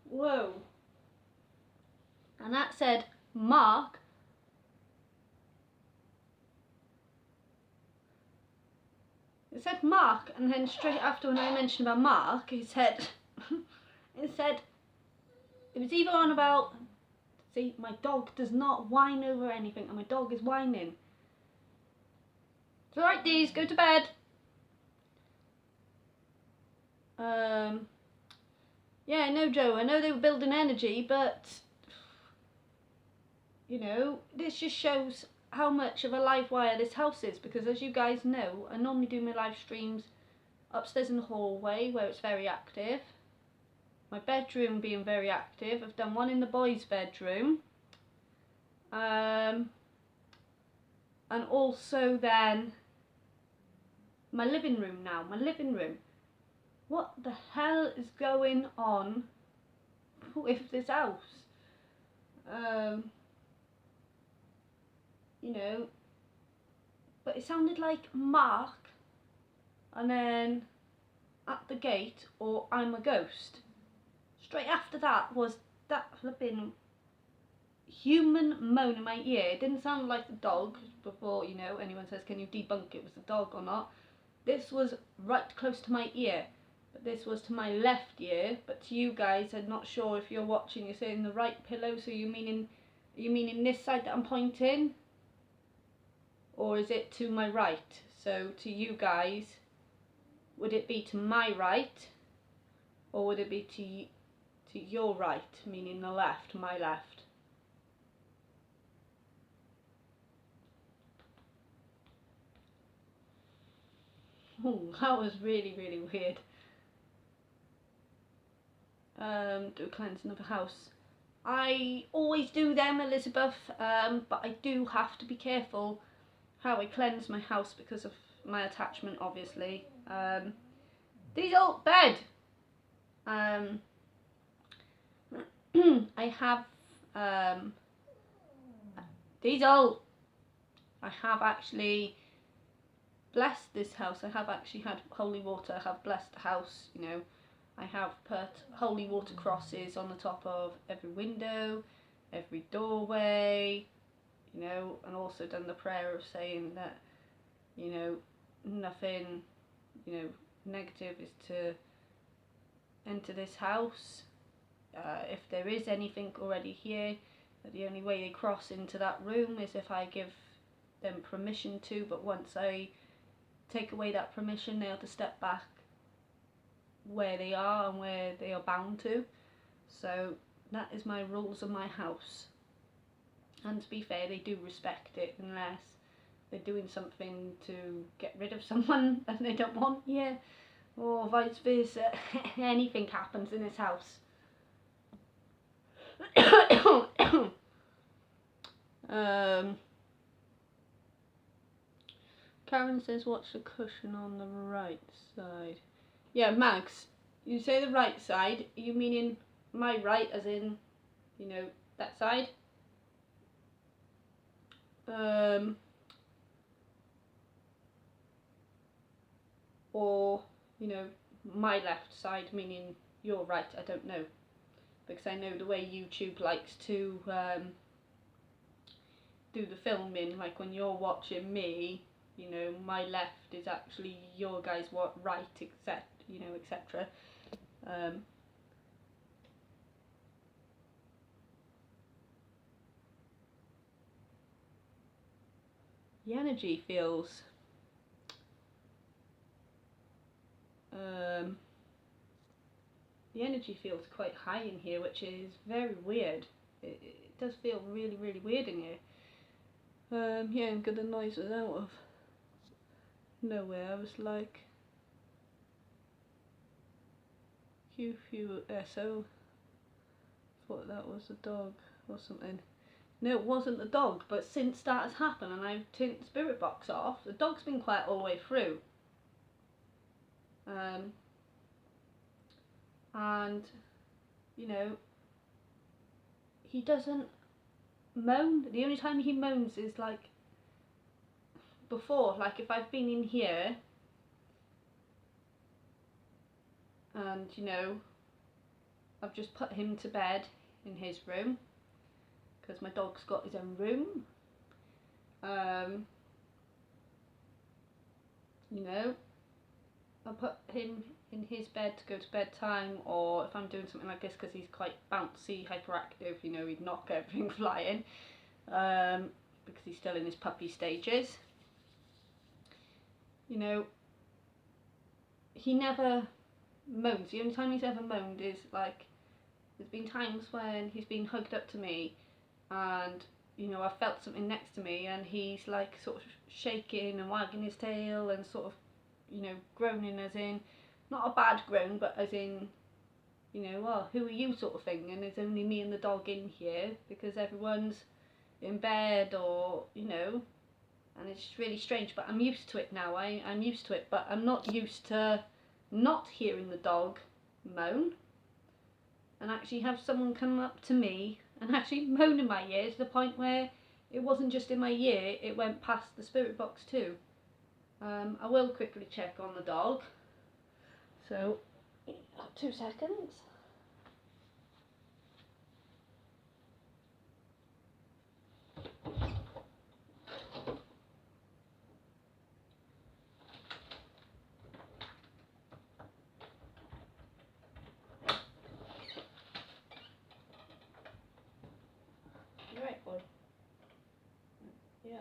S1: Whoa. And that said Mark. It said Mark, and then straight after when I mentioned about Mark, it said it was either on about, see, my dog does not whine over anything, and my dog is whining. It's alright, Dees, go to bed. Yeah, no, Joe, I know they were building energy, but you know, this just shows how much of a live wire this house is, because as you guys know, I normally do my live streams upstairs in the hallway where it's very active. My bedroom being very active. I've done one in the boys' bedroom. And also then my living room now. My living room. What the hell is going on with this house? You know, but it sounded like Mark, and then at the gate, or I'm a ghost. Straight after that was that flipping human moan in my ear. It didn't sound like the dog before, you know, anyone says can you debunk it was the dog or not. This was right close to my ear, but this was to my left ear. But to you guys, I'm not sure if you're watching, you're saying the right pillow, so you meaning this side that I'm pointing, or is it to my right? So to you guys, would it be to my right, or would it be to your right, meaning the left, my left? Oh, that was really, really weird. Do a cleansing of a house. I always do them, Elizabeth, but I do have to be careful how I cleanse my house because of my attachment, obviously. Diesel, bed! I have, Diesel! I have actually blessed this house. I have actually had holy water. I have blessed the house, you know. I have put holy water crosses on the top of every window, every doorway, you know, and also done the prayer of saying that, you know, nothing, you know, negative is to enter this house. If there is anything already here, that the only way they cross into that room is if I give them permission to, but once I take away that permission, they have to step back where they are and where they are bound to. So that is my rules of my house. And to be fair, they do respect it unless they're doing something to get rid of someone that they don't want, yeah, or vice versa. Anything happens in this house. Karen says, watch the cushion on the right side. Yeah, Max, you say the right side, you meaning my right as in, you know, that side? Or, you know, my left side, meaning your right, I don't know. Because I know the way YouTube likes to do the filming, like when you're watching me, you know, my left is actually your guys' right, except, you know, etc. The energy feels quite high in here, which is very weird. It does feel really, really weird in here. Yeah, and got the noises out of nowhere. I was like, QFUSO. Thought that was a dog or something. No, it wasn't the dog, but since that has happened and I've turned the spirit box off, the dog's been quiet all the way through. And, you know, he doesn't moan. The only time he moans is like before, like if I've been in here and, you know, I've just put him to bed in his room because my dog's got his own room. You know, I put him in his bed to go to bedtime, or if I'm doing something like this because he's quite bouncy, hyperactive, you know, he'd knock everything flying because he's still in his puppy stages. You know, he never moans. The only time he's ever moaned is like, there's been times when he's been hugged up to me and, you know, I've felt something next to me and he's like sort of shaking and wagging his tail and sort of, you know, groaning, as in, not a bad groan, but as in, you know, well, who are you sort of thing, and there's only me and the dog in here because everyone's in bed, or, you know, and it's really strange, but I'm used to it now. I'm used to it, but I'm not used to not hearing the dog moan and actually have someone come up to me and actually moan in my ear to the point where it wasn't just in my ear, it went past the spirit box too. I will quickly check on the dog. So, 2 seconds. You right, boy? Yeah,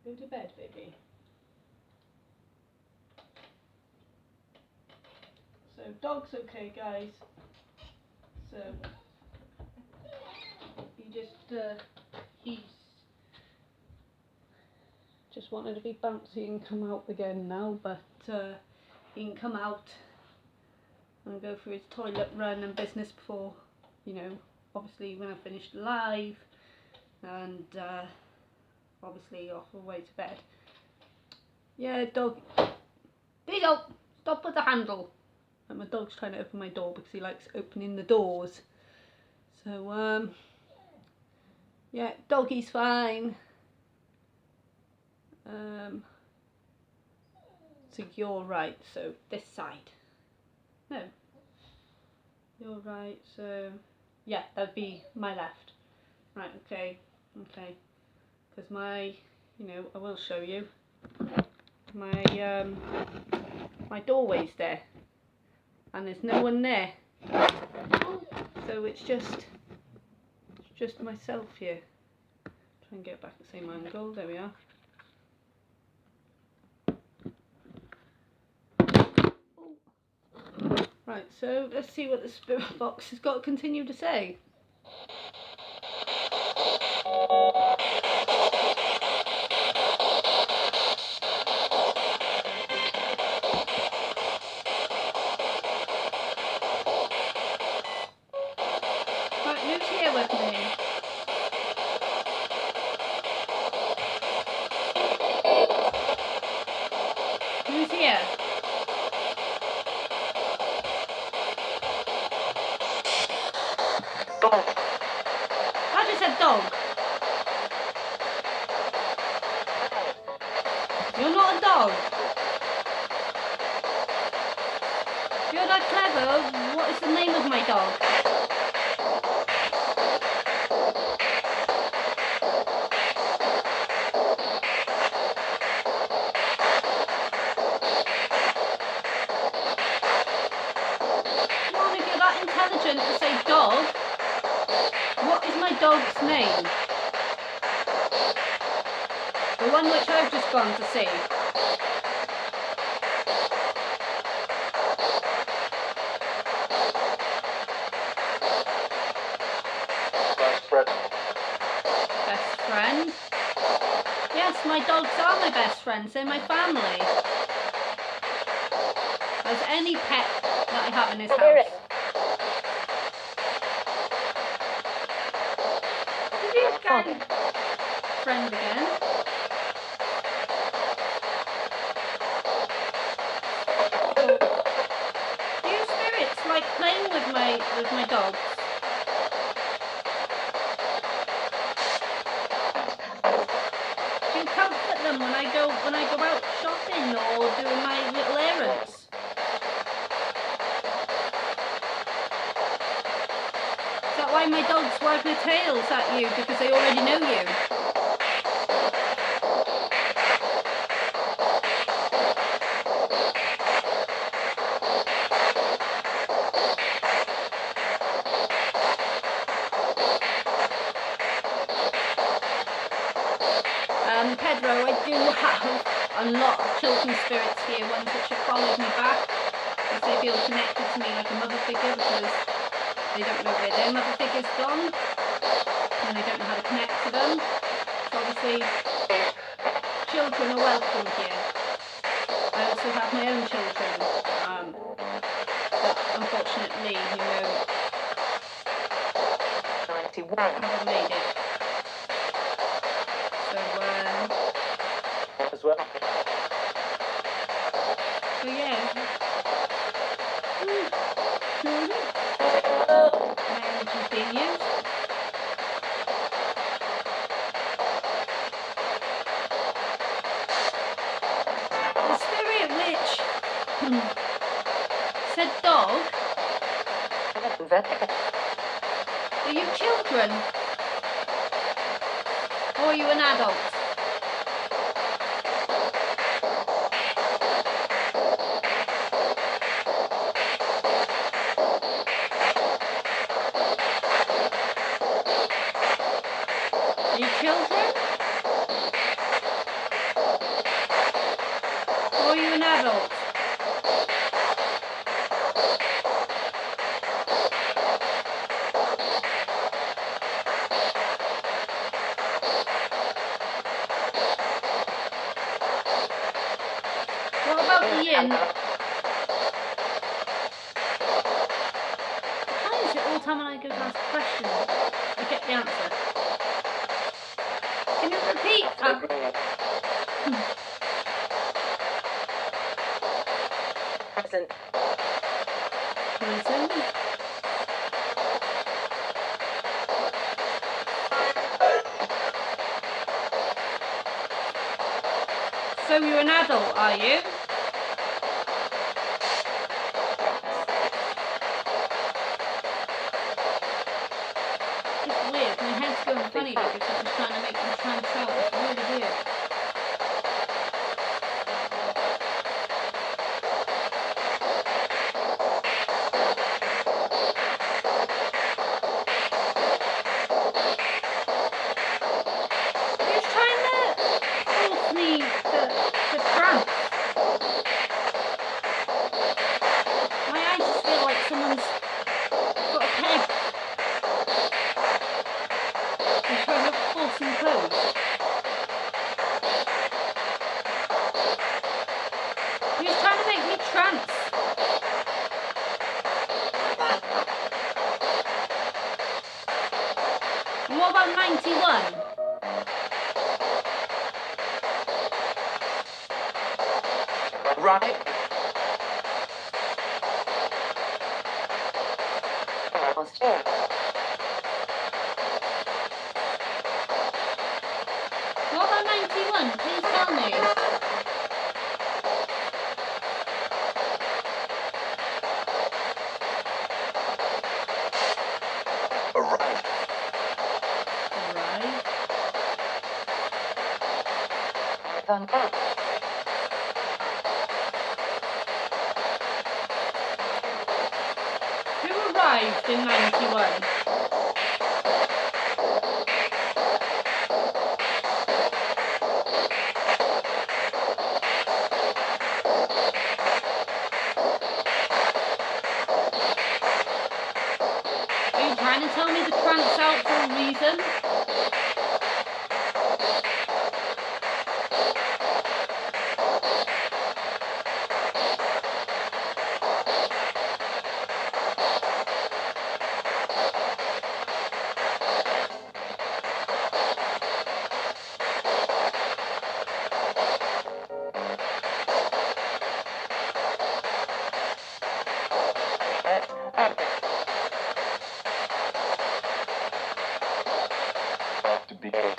S1: go to bed, baby. So, dog's okay, guys. So, he's just wanted to be bouncy and come out again now, but he can come out and go for his toilet run and business before, you know, obviously when I finished live, and obviously off the way to bed. Yeah, dog. Diesel, stop with the handle. And my dog's trying to open my door because he likes opening the doors. So, yeah, doggy's fine. So you're right, so this side. No. You're right, so yeah, that'd be my left. Right, okay. Because my, you know, I will show you. My doorway's there. And there's no one there. So it's just myself here. Try and get back the same angle. There we are. Right, so let's see what the spirit box has got to continue to say. Right, who's here with me? Who's here?
S2: Dog.
S1: I just said dog. You're not a dog. If you're that clever, what is the name of my dog? Come on, if you're that intelligent to say dog, what is my dog's name? The one which I've just gone to see.
S2: Best friend.
S1: Best friend. my dogs are my best friends. They're my family. As any pet that I have in this house. Did you guys friend again? Do you spirits like playing with my dogs? Do you comfort them when I go out shopping or doing my little errands? Is that why my dogs wag their tails at you, because they already know you? Pedro, I do have a lot of children spirits here, ones which have followed me back, because they feel connected to me like a mother figure, because they don't know where their mother figure's gone, and they don't know how to connect to them. So obviously, children are welcome here. I also have my own children, but unfortunately, you know, haven't made it. So,
S2: as well.
S1: So yeah. My energy's being used. The spirit which said dog. Are you children? Or are you an adult? Are you children? Or are you an adult? What about the yin? Why is it all the time when I go to ask a question, I get the answer? Can you repeat that?
S2: Present.
S1: Prison? So you're an adult, are you? It's weird, my head's going funny because it's trying to make me trance out. It's really weird. It's trying to force me to trance. My eyes just feel like someone's got a peg. They're trying to force me closed. He's trying to make me trance. And what about 91?
S2: Right.
S1: What about 91? Please tell me.
S2: Arrived.
S1: Right. Who arrived in 91? Are you trying to tell me to trance out for a reason? Let's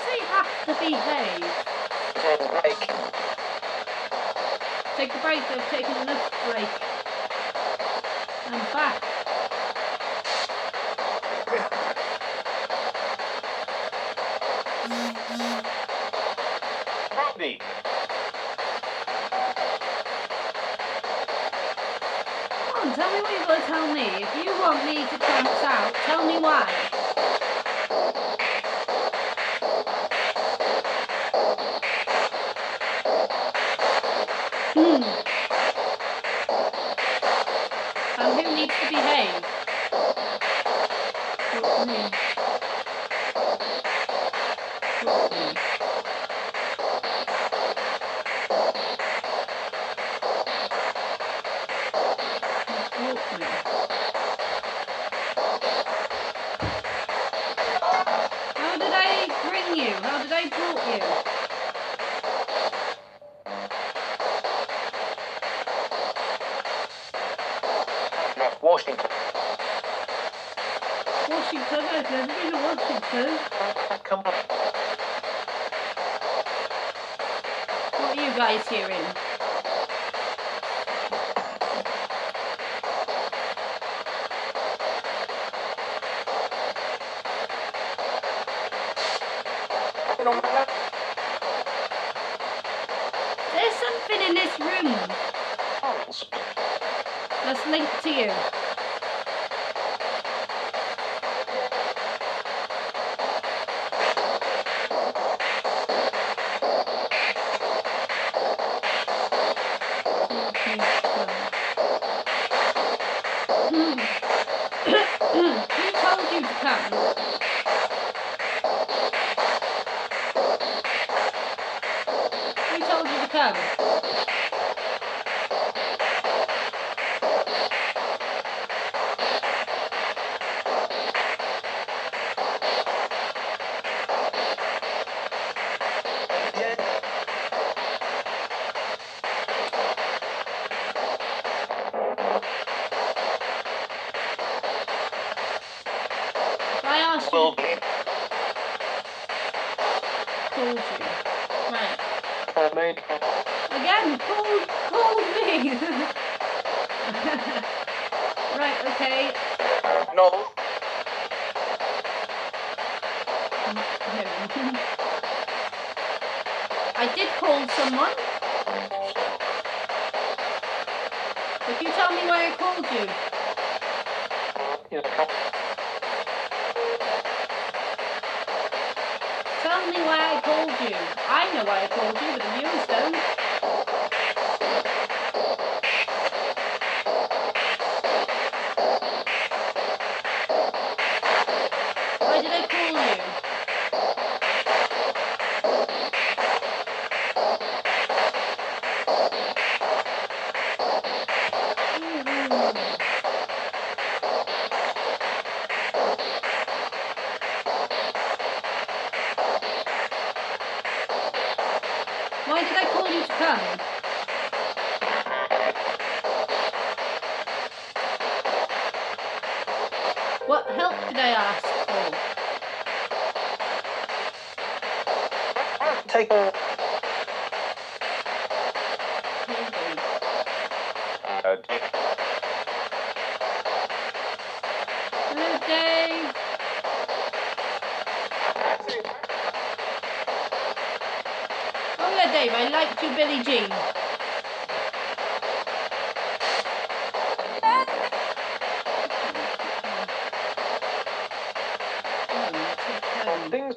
S1: say have to behave. Take a break, I've taken enough break. I'm back.
S2: Robbie.
S1: Come on, tell me what you've got to tell me. If you want me to bounce out, tell me why. And who needs to behave? Not me. Not me. Not me. How did I bring you? How did I brought you?
S2: Washington.
S1: Washington, I've never been to Washington.
S2: Come on.
S1: What are you guys hearing? There's something in this room that's linked to you. Who told you to come? Who told you to come? I asked you. Called you. Right. Again, called me. Right, okay.
S2: No.
S1: No. I did call someone. If you tell me why I called you. Tell me why I called you. I know why I called you, but the viewers don't. Why did I call you? Why did I call you to come? What help did I ask for?
S2: Take.
S1: Hello, Dave. Oh yeah, Dave, I liked your Billie Jean.
S2: Things.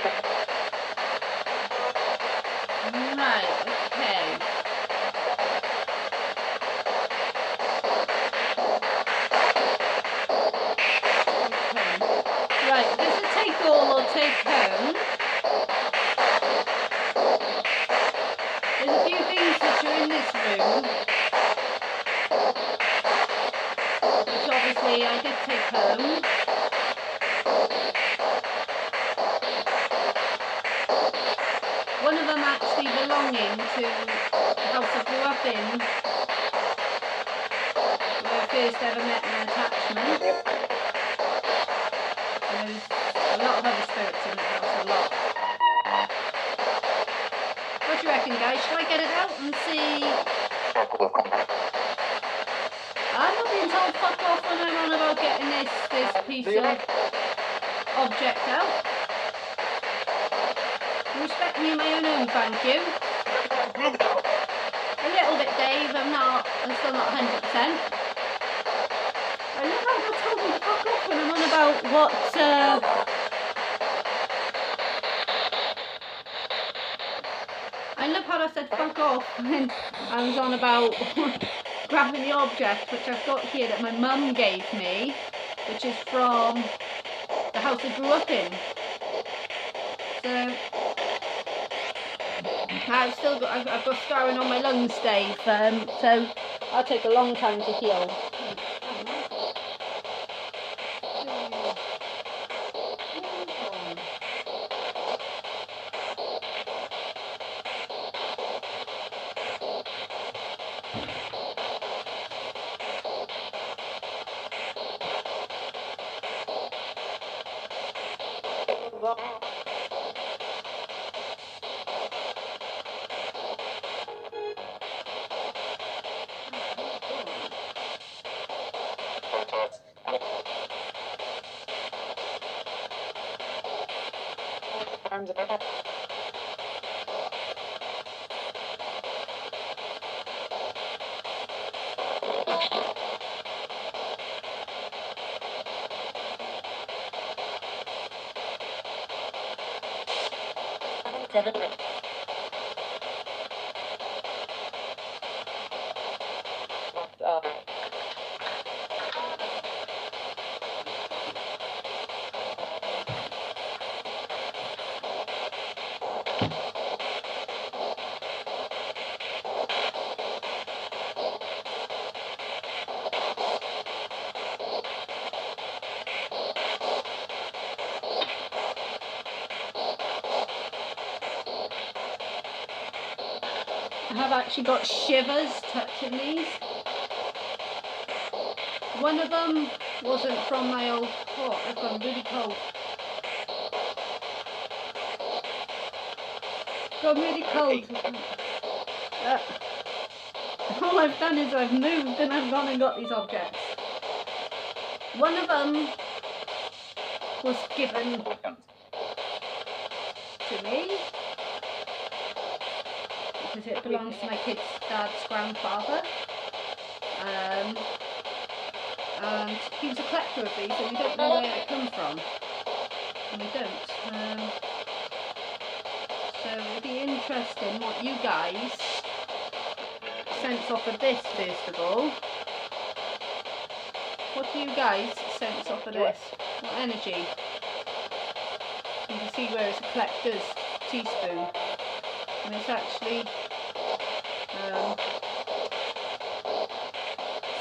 S1: Right, okay. Right, this is take all or take home. There's a few things which are in this room, which obviously I did take home. One of them actually belonging to the house I grew up in, where I first ever met my attachment. there's a lot of other spirits in the house, a lot. What do you reckon, guys? Shall I get it out and see? I'm not being told fuck off when I'm on about getting this piece of object out. Respect me in my own home, thank you. A little bit, Dave. I'm still not 100%. I love how they're told me to fuck off when I'm on about what, I love how I said fuck off when I was on about grabbing the object, which I've got here that my mum gave me, which is from the house I grew up in. So I've got scarring on my lungs, Dave, so I'll take a long time to heal. I have actually got shivers touching these. One of them wasn't from my old pot. I've gone really cold. Got really cold. All I've done is I've moved and I've gone and got these objects. One of them was given to me because it belongs to my kid's dad's grandfather. And he was a collector of these, and we don't know where it come from. And we don't. So it'd be interesting what you guys sense off of this, first of all. What do you guys sense off of this? What energy? You can see where it's a collector's teaspoon. And it's actually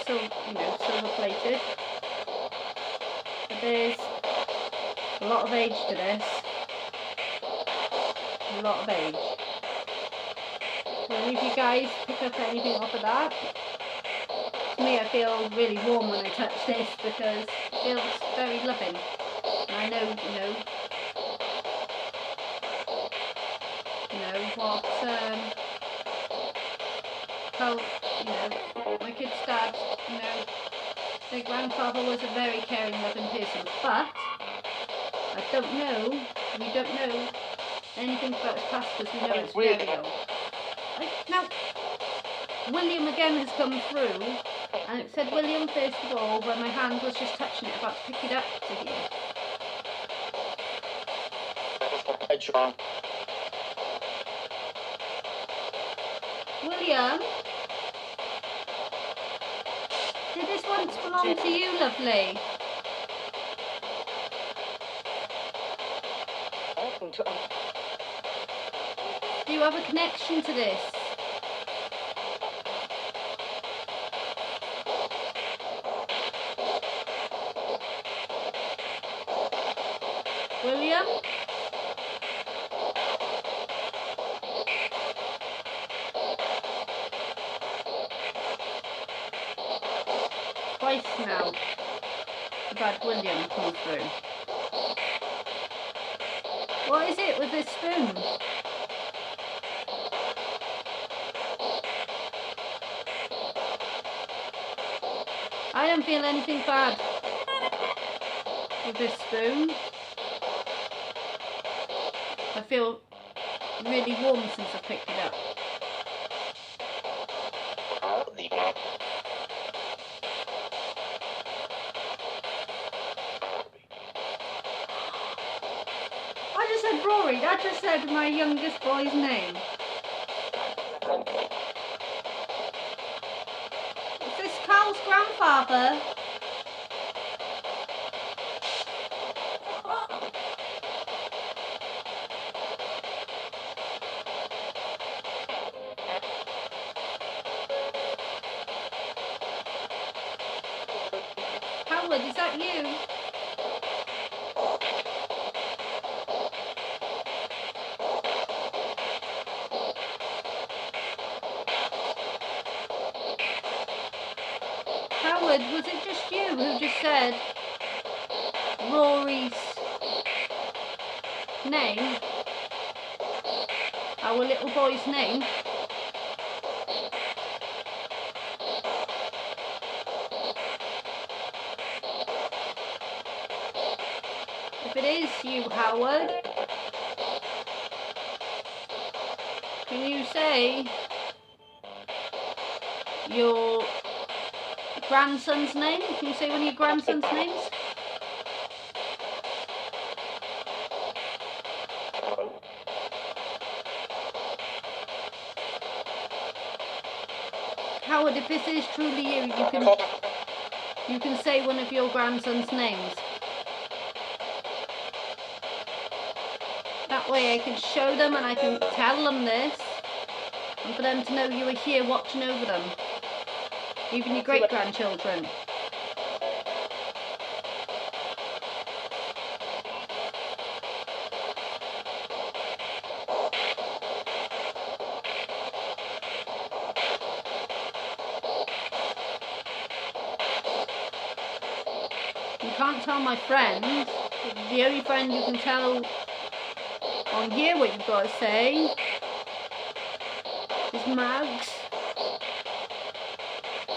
S1: silver plated. But there's a lot of age to this. A lot of age. So any of you guys pick up anything off of that? To me, I feel really warm when I touch this because it feels very loving. And I know, what, how, my kid's dad, their grandfather was a very caring, loving person, but we don't know anything about his past because we know it's very old. Now, William again has come through, and it said William first of all when my hand was just touching it, about to pick it up to here. William, did this once belong to you, lovely? Do you have a connection to this? William? Twice now, I've had William come through. What is it with this spoon? I don't feel anything bad with this spoon. I feel really warm since I picked it up. I just said Rory, that just said my youngest boy's name. Is this Carl's grandfather? Howard, is that you? Howard, was it just you who just said Rory's name? Our little boy's name? If it is you, Howard, can you say your grandson's name? Can you say one of your grandson's names? Howard, if this is truly you, you can say one of your grandson's names. That way I can show them and I can tell them this, and for them to know you are here watching over them. Even your great-grandchildren. You can't tell my friends. The only friend you can tell on here what you've got to say is Mags,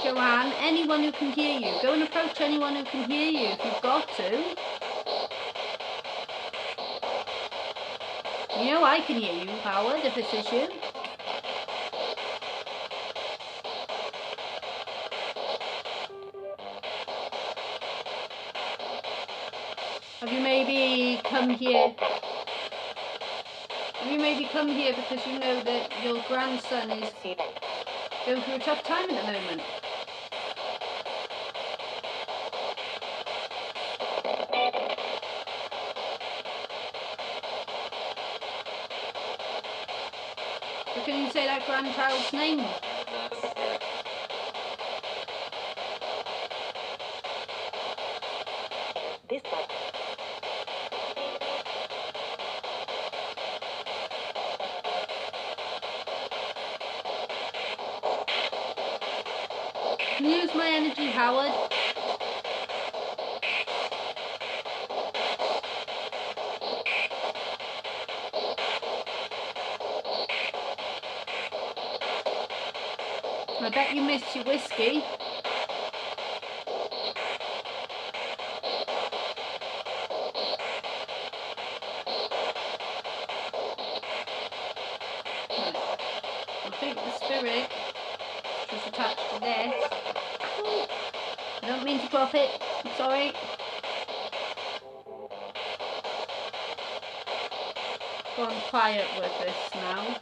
S1: Joanne, anyone who can hear you. Go and approach anyone who can hear you if you've got to. You know I can hear you, Howard, if this is you. Have you maybe come here? Have you maybe come here because you know that your grandson is going through a tough time at the moment? Or can you say that grandchild's name?
S3: This one.
S1: Can you use my energy, Howard? I bet you missed your whiskey. I think the spirit was attached to this. I don't mean to drop it, I'm sorry. Gone quiet with this now.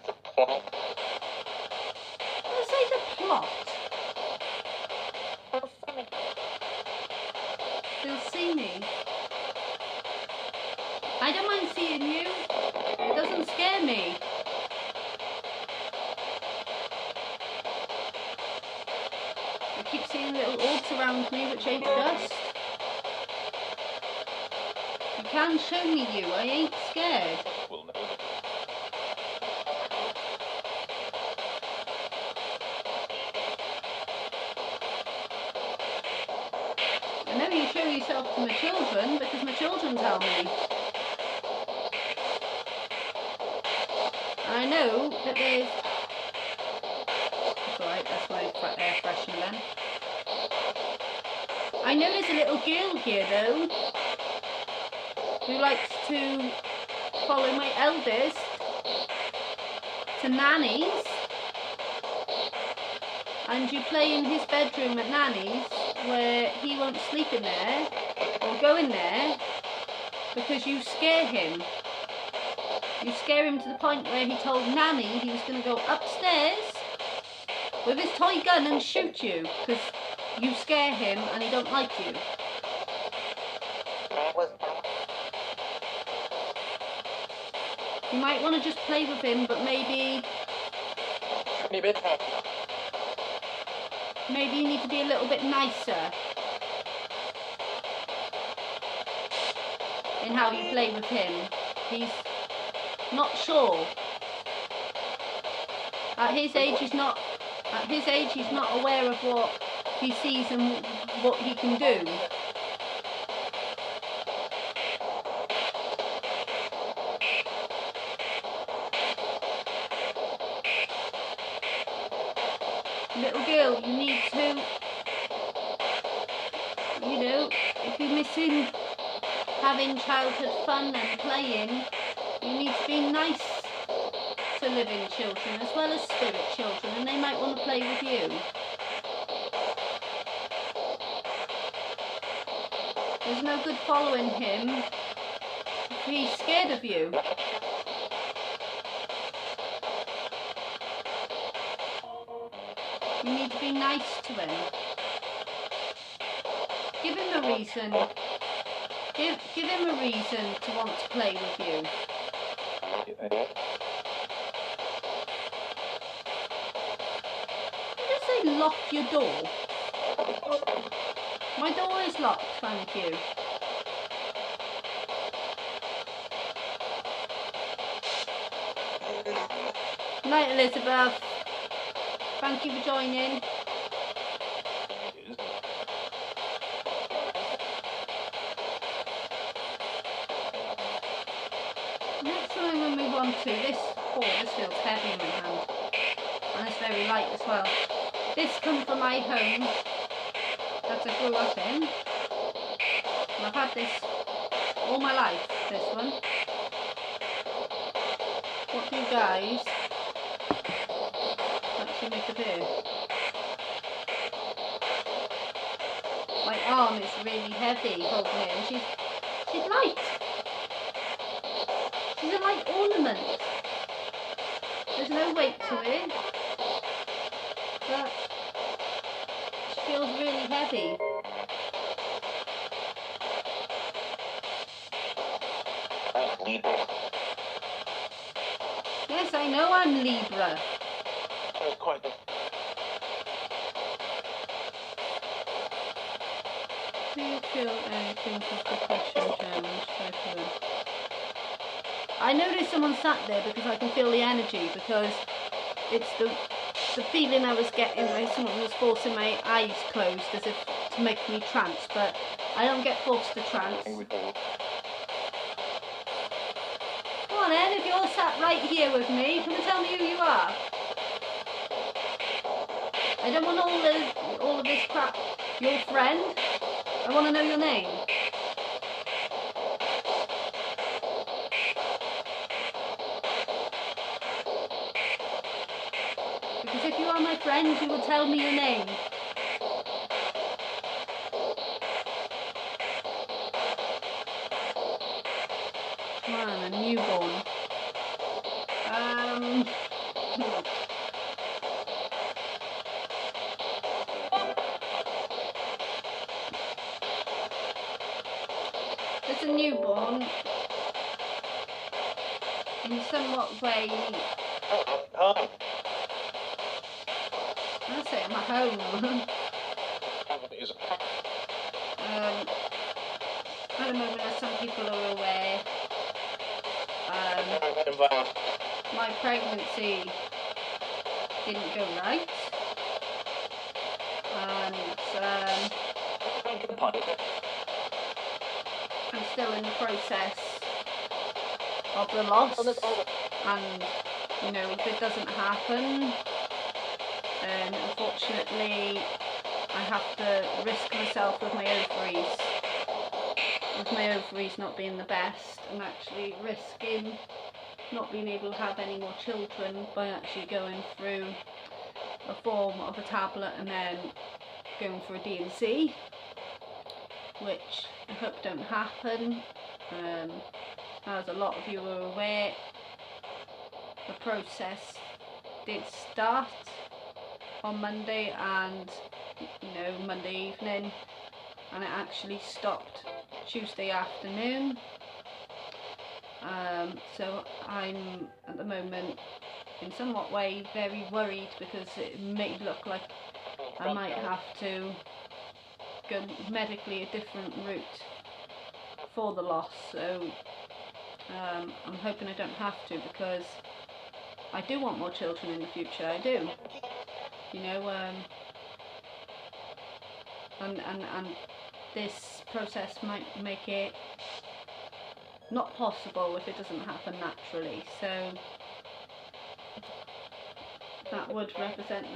S1: Let's say the plot. They'll see me. I don't mind seeing you. It doesn't scare me. I keep seeing little orbs around me which ain't dust. You can show me you, I ain't scared. I know you show yourself to my children because my children tell me. I know that there's... That's alright, that's my air freshener then. I know there's a little girl here though, who likes to follow my eldest to Nanny's, and you play in his bedroom at Nanny's where he won't sleep in there or go in there because you scare him. You scare him to the point where he told Nanny he was going to go upstairs with his toy gun and shoot you because you scare him and he don't like you. You might want to just play with him, but maybe you need to be a little bit nicer in how you play with him. He's not sure. At his age he's not aware of what he sees and what he can do. Little girl, you need to, you know, if you're missing having childhood fun and playing, you need to be nice to living children as well as spirit children, and they might want to play with you. There's no good following him if he's scared of you. You need to be nice to him. Give him a reason. Give him a reason to want to play with you. Did you say lock your door? My door is locked, thank you. Night, Elizabeth. Thank you for joining. Next one I'm going to move on to this. Oh, this feels heavy in my hand. And it's very light as well. This comes from my home that I grew up in. And I've had this all my life, this one. What do you guys actually make of here? My arm is really heavy holding it, and she's light. She's a light ornament. There's no weight to it, but she feels really heavy. Yes, I know I'm Libra. Do you feel anything of depression, challenge? I know there's someone sat there because I can feel the energy, because it's the feeling I was getting where someone was forcing my eyes closed as if to make me trance, but I don't get forced to trance. Come on then, if you're sat right here with me, come and tell me who you are. I don't want all of this crap. Your friend? I want to know your name. Because if you are my friend, you will tell me your name. Man, a newborn. It's a newborn. In somewhat way. I say I'm at home. At the moment, as some people are aware, my pregnancy didn't go right, and I'm still in the process of the loss and you know, if it doesn't happen, then unfortunately I have to risk myself with my ovaries not being the best, and actually risking not being able to have any more children by actually going through a form of a tablet and then going for a D&C, which I hope don't happen. As a lot of you are aware, the process did start on Monday, and Monday evening, and it actually stopped Tuesday afternoon. So I'm at the moment in somewhat way very worried, because it may look like I might have to go medically a different route for the loss. So I'm hoping I don't have to, because I do want more children in the future. I do, and this process might make it not possible if it doesn't happen naturally. So that would represent,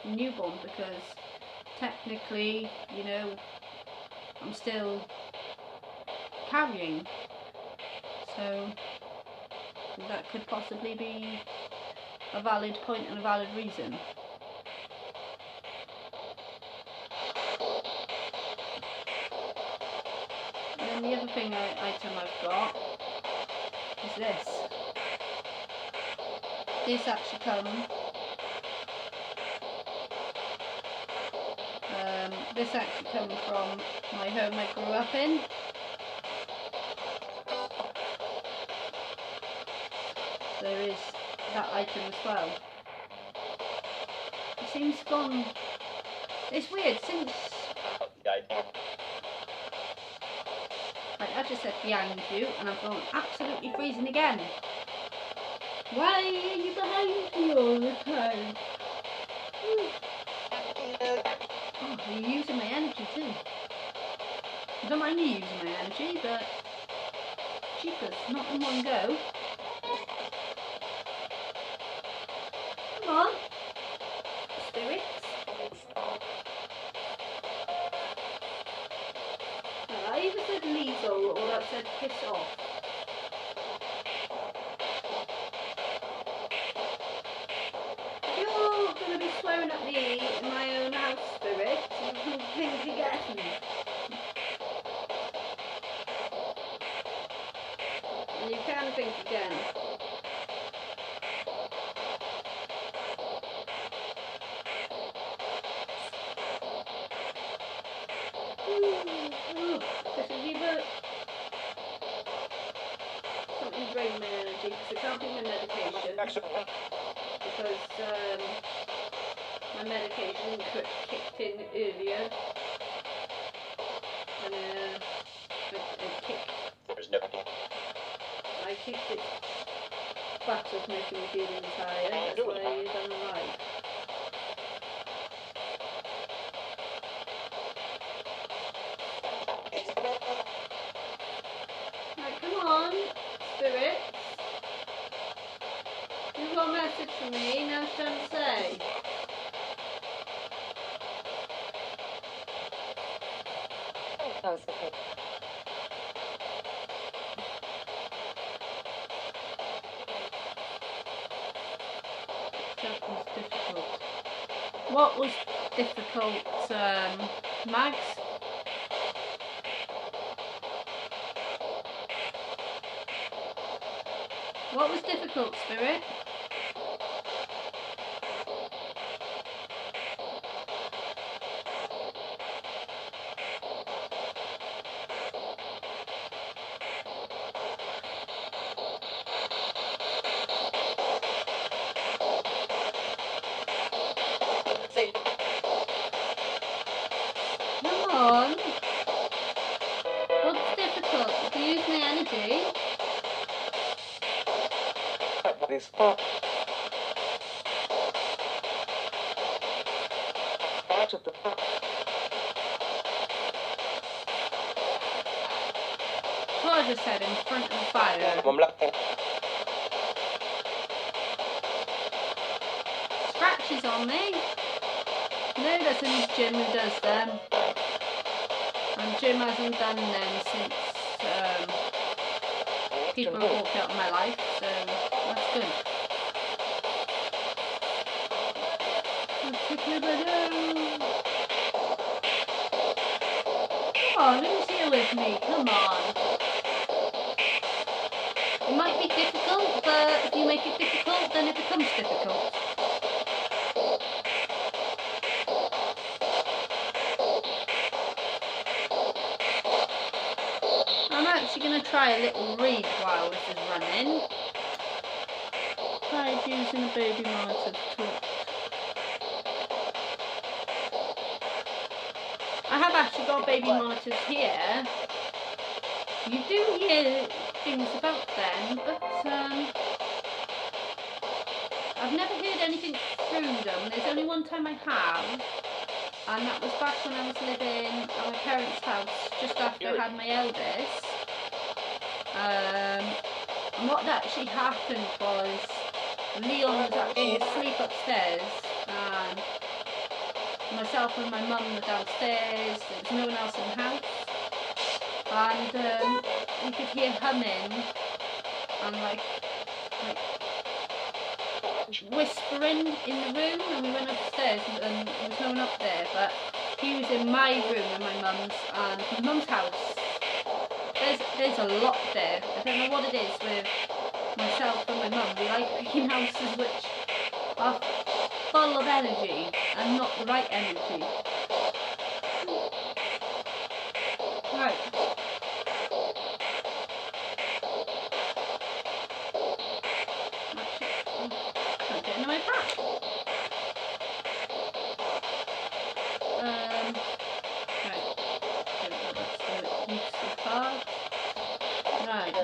S1: newborn, because technically, I'm still carrying. So that could possibly be a valid point and a valid reason. And then the other item I've got is this. This actually comes from my home I grew up in. There is that item as well. It seems gone. It's weird since I just said behind you, and I've gone absolutely freezing again. Why are you behind me all the time? Oh, you're using my energy too. I don't mind you using my energy, but cheapers, not in one go. Come on, spirits. I either said lethal or that said piss off. If you're going to be swearing at me in my own house, spirit, you think you're getting me. And you can think again. This is either something drained my energy, because it can't be my medication, because my medication kicked in earlier, and I kicked it butt of making me feeling tired. That's why you're done right. Right, come on, spirits. You've got a message for me, now it's time to say. That was difficult. What was difficult, Mags? What was difficult, Spirit? Come on. What's difficult? If you use my energy.
S2: This
S1: What I just said, in front of the fire. patches on me. No, that's only Jim who does them. And Jim hasn't done them since people have walked out of my life, so that's good. Come on, who's here with me? Come on. It might be difficult, but if you make it difficult, then it becomes difficult. I'm actually going to try a little read while this is running. Tried using a baby monitor to talk. I have actually got baby monitors here. You do hear things about them, but I've never heard anything through them. There's only one time I have, and that was back when I was living at my parents' house just after I had my eldest. And what actually happened was Leon was actually asleep upstairs, and myself and my mum were downstairs. There was no one else in the house, and we could hear humming and like whispering in the room, and we went upstairs and there was no one up there, but he was in my room and my mum's and my mum's house. There's a lot there. I don't know what it is with myself and my mum. We like picking houses which are full of energy and not the right energy. Right. Can't get into my pack. Right. That's the useful part. Right.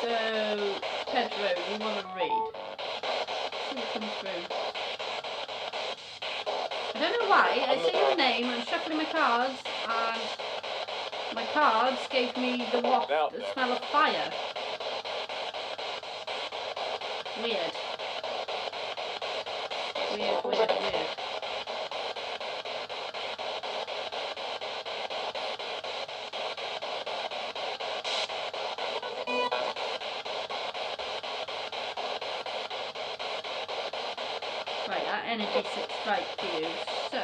S1: So, Pedro, you want to read? See what comes through. I don't know why, I say your name, I'm shuffling my cards, and my cards gave me the smell of fire. Weird. Weird. Right, that energy sits right for you, so...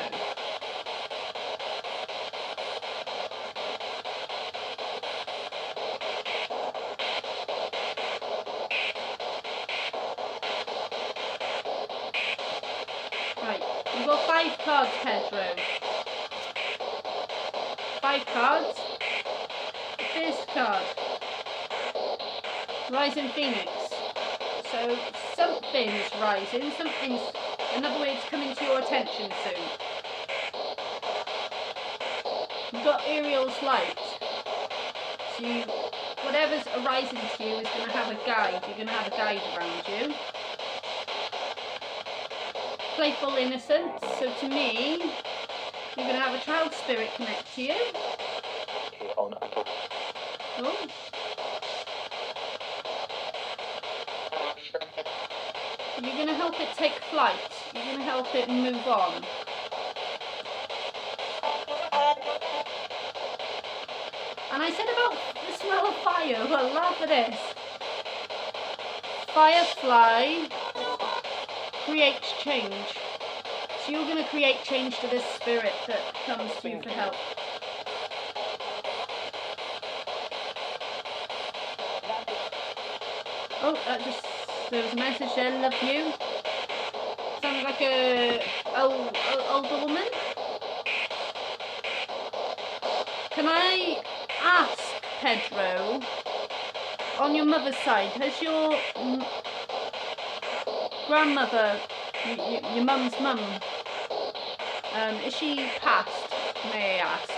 S1: Right, you've got 5 cards, Pedro. 5 cards. First card. Rising Phoenix. So, something's rising, in other words, coming to your attention soon. You've got Ariel's light. So whatever's arising to you is going to have a guide. You're going to have a guide around you. Playful innocence. So to me, you're going to have a child spirit connect to you. Oh. You're going to help it take flight. You're going to help it move on. And I said about the smell of fire. Well, laugh at this. Firefly creates change. So you're going to create change to this spirit that comes to you for help. Oh, there was a message there, love you. Sounds like a older woman. Can I ask, Pedro, on your mother's side, has your grandmother, your mum's mum, is she passed, may I ask?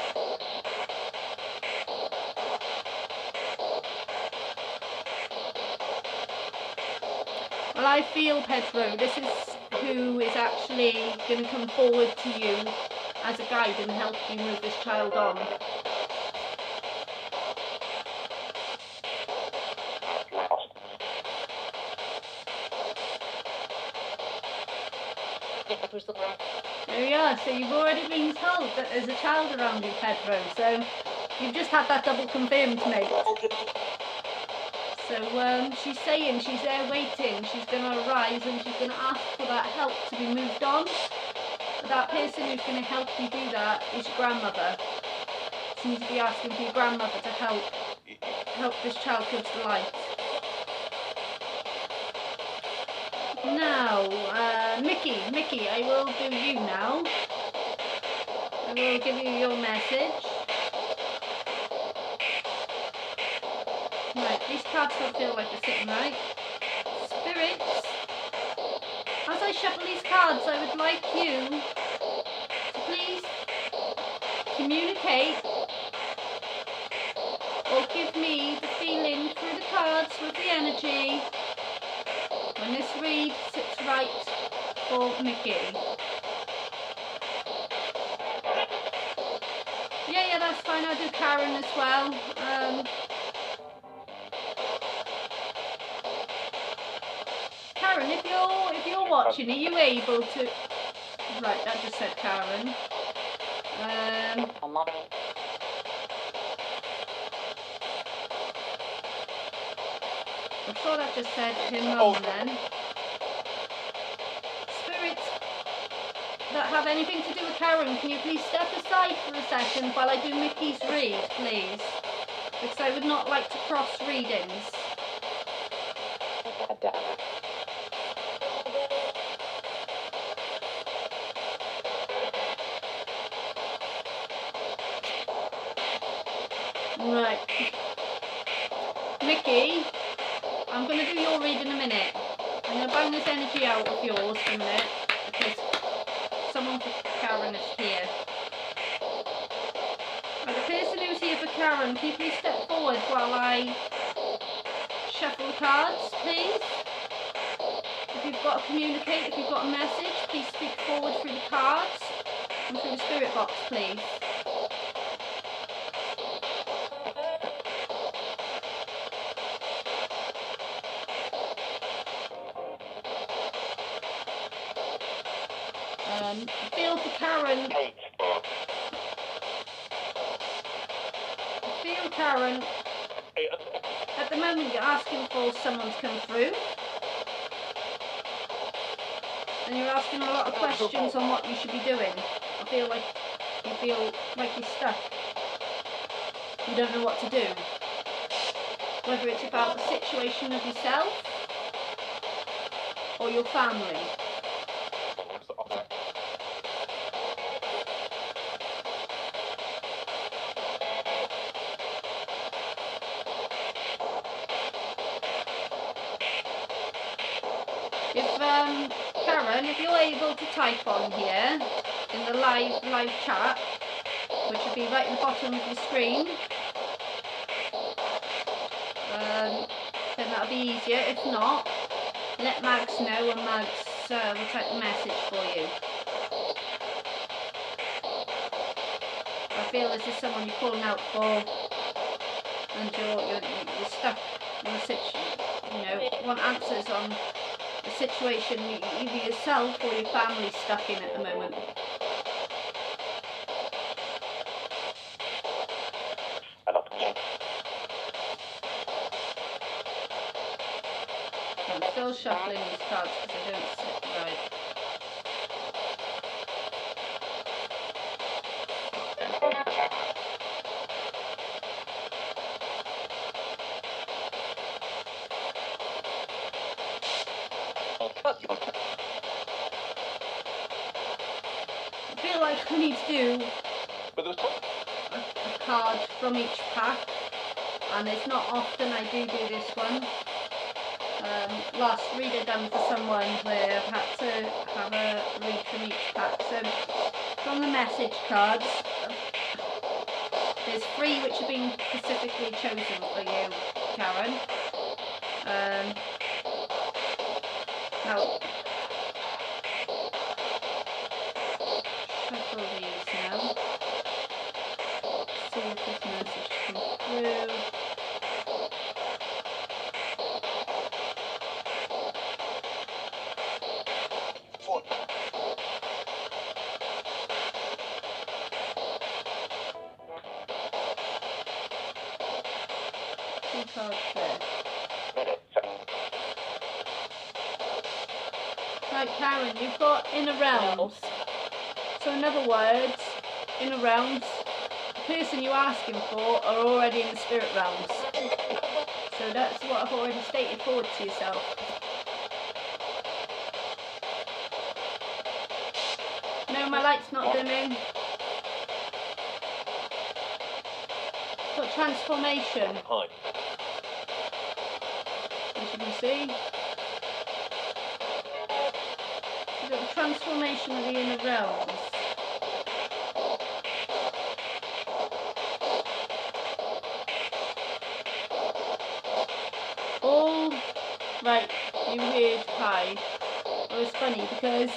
S1: Well, I feel, Pedro, this is who is actually going to come forward to you as a guide and help you move this child on. we are. So you've already been told that there's a child around you, Pedro. So you've just had that double confirmed, mate. So she's saying she's there waiting. She's going to arise and she's going to ask for that help to be moved on. But that person who's going to help you do that is your grandmother. Seems to be asking for your grandmother to help this child come to light. Now, Mickey, I will do you now. I will give you your message. Right, these cards don't feel like they're sitting right. Spirits, as I shuffle these cards, I would like you to please communicate or give me the feeling through the cards with the energy when this read sits right for Mickey. Yeah, that's fine. I'll do Karen as well. Karen, if you're watching, are you able to? Right, that just said Karen. I thought I just said him mum then. Spirits that have anything to do with Karen, can you please step aside for a second while I do Mickey's read, please? Because I would not like to cross readings. Right. Mickey, I'm going to do your read in a minute. I'm going to bang this energy out of yours in a minute because someone for Karen is here. Right, the person who's here for Karen, can you please step forward while I shuffle the cards, please? If you've got to communicate, if you've got a message, please speak forward through the cards and through the spirit box, please. Feel for Karen. Feel Karen. At the moment you're asking for someone to come through. And you're asking a lot of questions on what you should be doing. I feel like you're stuck. You don't know what to do. Whether it's about the situation of yourself or your family. Karen, if you're able to type on here in the live chat, which will be right at the bottom of your screen, then that'll be easier. If not, let Mags know and Mags will type the message for you. I feel this is someone you're calling out for and you're stuck in a situation, want answers on the situation either yourself or your family's stuck in at the moment. I'm still shuffling these cards because they don't sit right. I feel like we need to do a card from each pack, and it's not often I do this one. Last read I done for someone where I've had to have a read from each pack. So from the message cards, there's 3 which have been specifically chosen for you, Karen. Now, shuffle these now. See if this message comes through. cards there. Right, Karen, you've got inner realms. So in other words, inner realms, the person you're asking for are already in the spirit realms. So that's what I've already stated forward to yourself. No, my light's not dimming. Got transformation.
S2: Hi.
S1: As you can see. You've got the transformation of the inner realms. All right, you weird hide. Well, it's funny because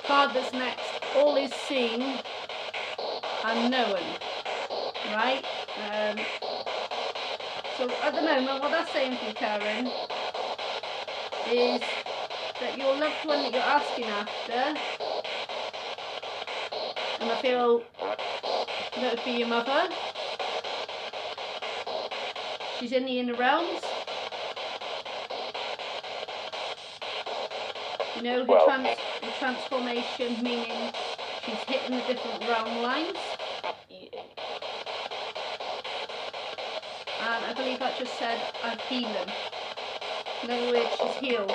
S1: card that's next, all is seen and known. Right? So at the moment, what that's saying for you, Karen, is that your loved one that you're asking after, and I feel that would be your mother, she's in the inner realms. You know, her transformation, meaning she's hitting the different realm lines. And I believe that just said, I've healed them. In other words, she's healed.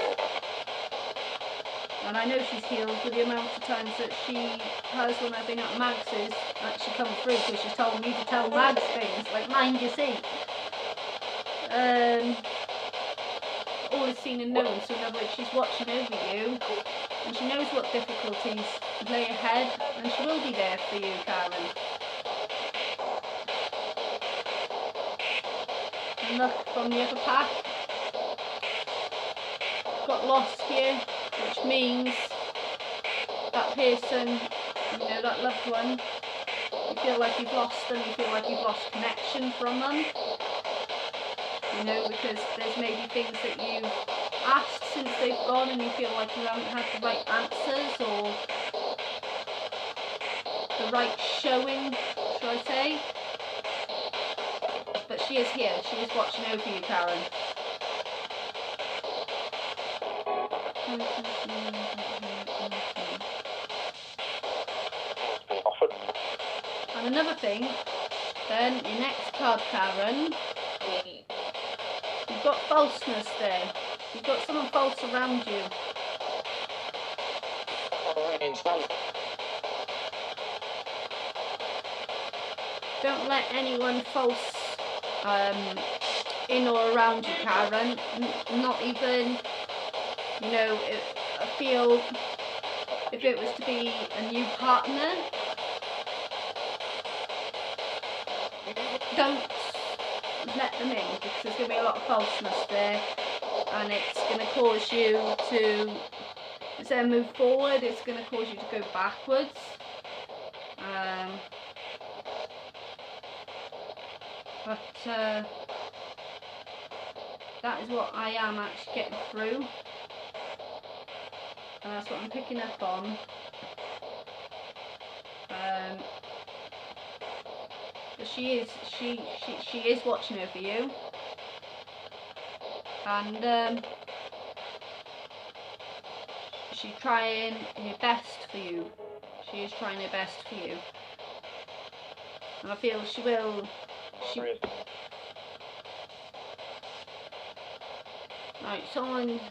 S1: And I know she's healed with the amount of times that she has, when I've been at Mags's, actually come through, because she's told me to tell Mags things, like mind your seat. All is seen and known, so in other words, she's watching over you, and she knows what difficulties lay ahead, and she will be there for you, Karen. And look, from the other pack, got lost here, which means that person, you know, that loved one, you feel like you've lost them, you feel like you've lost connection from them. You know, because there's maybe things that you've asked since they've gone and you feel like you haven't had the right answers or the right showing, should I say. But she is here, she is watching over you, Karen. And another thing, then, your next card, Karen, you've got falseness there. You've got someone false around you. Don't let anyone false in or around you, Karen. Not even, you know, I feel if it was to be a new partner, don't let them in, because there's going to be a lot of falseness there, and it's going to cause you to, instead of move forward, it's going to cause you to go backwards. But that is what I am actually getting through, and that's what I'm picking up on. But she is watching over you, and she's trying her best for you. She is trying her best for you, and I feel she will. Right, someone,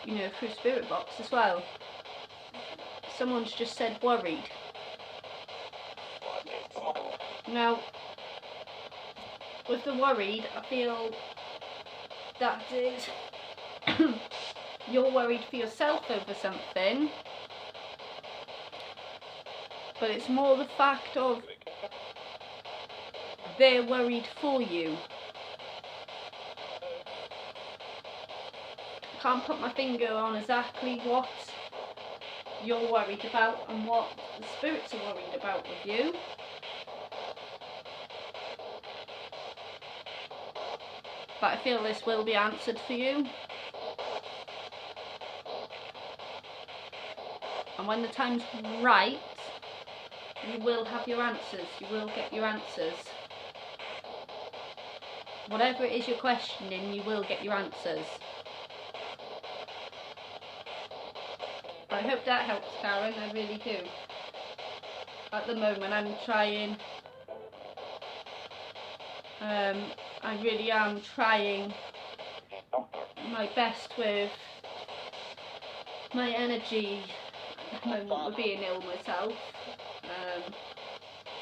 S1: you know, through Spirit Box as well, someone's just said worried. Now, with the worried, I feel that is you're worried for yourself over something, but it's more the fact of they're worried for you. I can't put my finger on exactly what you're worried about and what the spirits are worried about with you. But I feel this will be answered for you. And when the time's right, you will have your answers. You will get your answers. whatever it is you're questioning, you will get your answers. I hope that helps, Karen, I really do. At the moment I'm trying, I really am trying my best with my energy at the moment with being ill myself.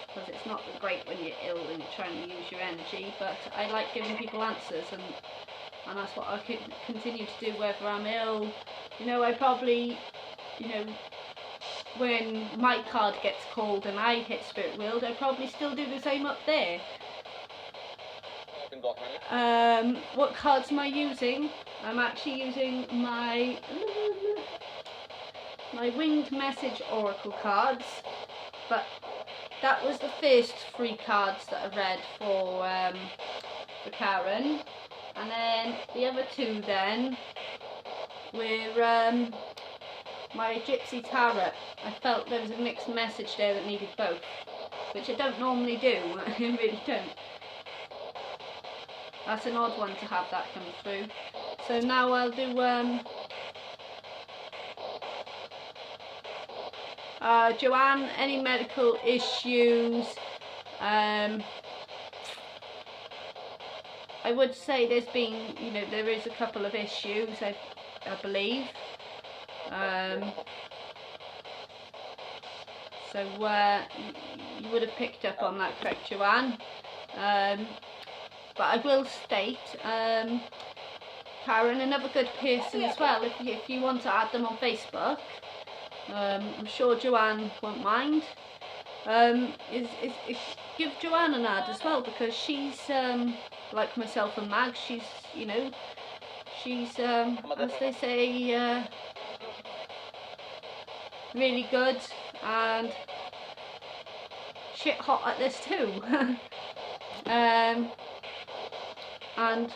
S1: Because it's not great when you're ill and you're trying to use your energy, but I like giving people answers, and that's what I can continue to do whether I'm ill. You know, I probably, you know, when my card gets called and I hit Spirit World, I probably still do the same up there. What cards am I using? I'm actually using my Winged Message Oracle cards, but that was the first 3 cards that I read for Karen, and then the other 2 then were my Gypsy Tarot. I felt there was a mixed message there that needed both, which I don't normally do. I really don't. That's an odd one to have that come through. So now I'll do Joanne, any medical issues? I would say there's been, you know, there is a couple of issues, I believe. So you would have picked up on that, correct, Joanne? But I will state, Karen, another good person as well, if you want to add them on Facebook, I'm sure Joanne won't mind, is give Joanne an ad as well, because she's, like myself and Mag, she's, you know, she's, as they say, really good and shit hot at this too. And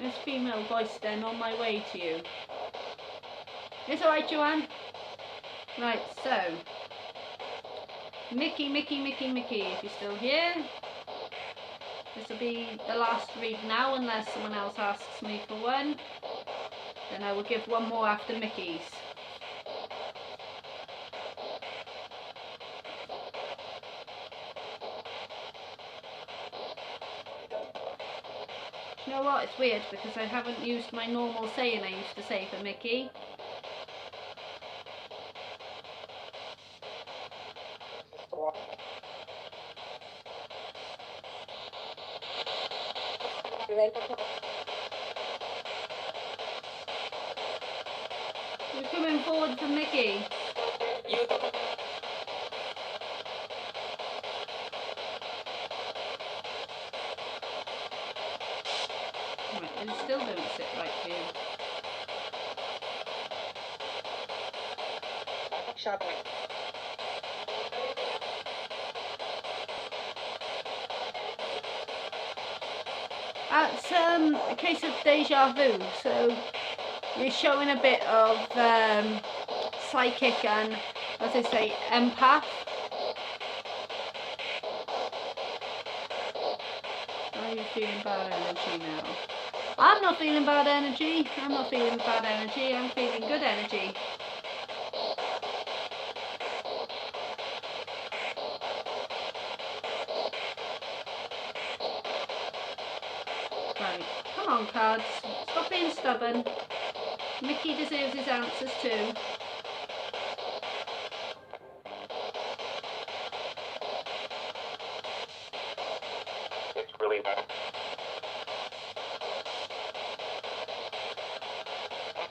S1: this female voice then on my way to you. It's alright, Joanne? Right, so Mickey, if you're still here. This will be the last read now, unless someone else asks me for one. Then I will give one more after Mickey's. You know what, it's weird because I haven't used my normal saying I used to say for Mickey. You're coming forward for Mickey. Right, it still don't sit right for you. That's a case of deja vu, so you're showing a bit of psychic and, as I say, empath. Are you feeling bad energy now? I'm not feeling bad energy. I'm not feeling bad energy. I'm feeling good energy. Right, come on cards, stop being stubborn. Mickey deserves his answers too.
S2: It's really bad.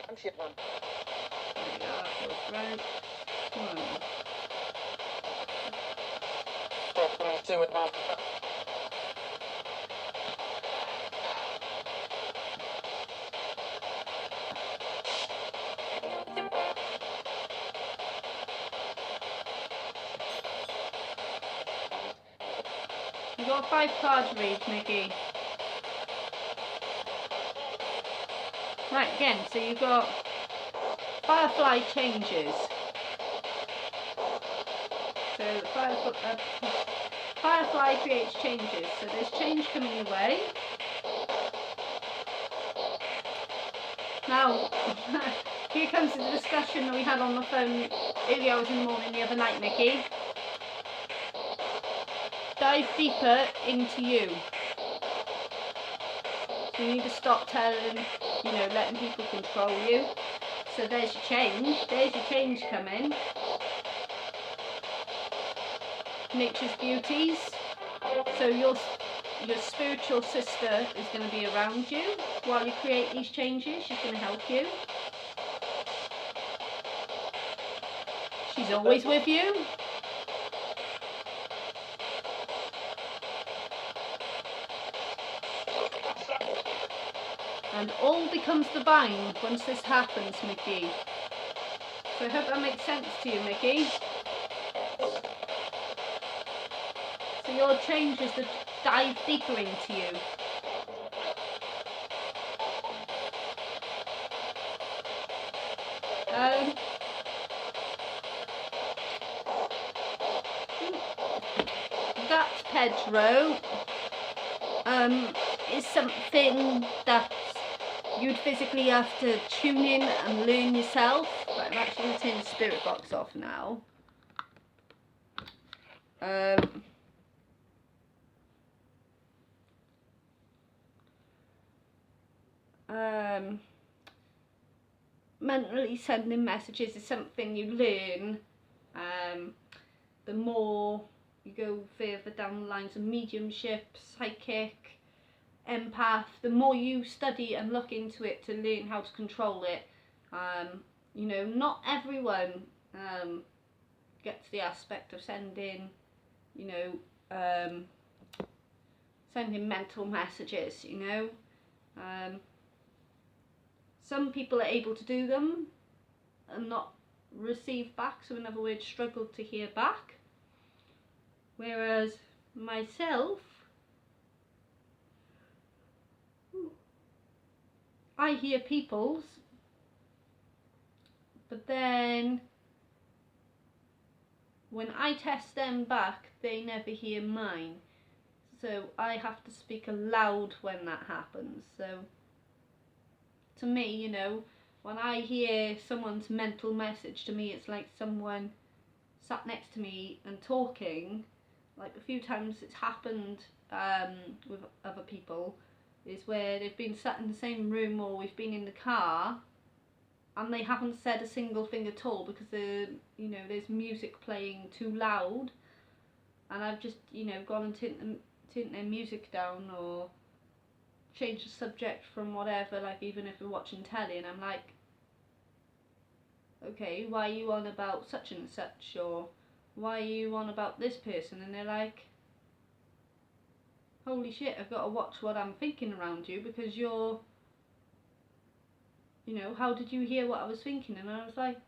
S1: There we go, that feels right. Come on. You've got 5 cards to read, Mickey. Right, again, so you've got Firefly changes. So Firefly creates changes. So there's change coming your way. Now, here comes the discussion that we had on the phone early hours in the morning the other night, Mickey. Dive deeper into you. So you need to stop telling, letting people control you. So there's your change. There's your change coming. Nature's beauties. So your spiritual sister is going to be around you while you create these changes. She's going to help you. She's always with you. And all becomes divine once this happens, Mickey. So I hope that makes sense to you, Mickey. So your change is to dive deeper into you. That, Pedro, is something that you'd physically have to tune in and learn yourself. But I'm actually going to turn the spirit box off now. Mentally sending messages is something you learn the more you go further down the lines of mediumship, psychic, empath, the more you study and look into it to learn how to control it. Not everyone gets the aspect of sending, sending mental messages, some people are able to do them and not receive back, so in other words, struggle to hear back. Whereas myself, I hear people's, but then when I test them back, they never hear mine. So I have to speak aloud when that happens. So to me, when I hear someone's mental message, to me it's like someone sat next to me and talking. Like a few times it's happened with other people, is where they've been sat in the same room or we've been in the car and they haven't said a single thing at all because there's music playing too loud, and I've just gone and turned their music down or changed the subject from whatever, like even if we're watching telly, and I'm like, okay, why are you on about such and such, or why are you on about this person? And they're like, holy shit, I've got to watch what I'm thinking around you because you're, how did you hear what I was thinking? And I was like,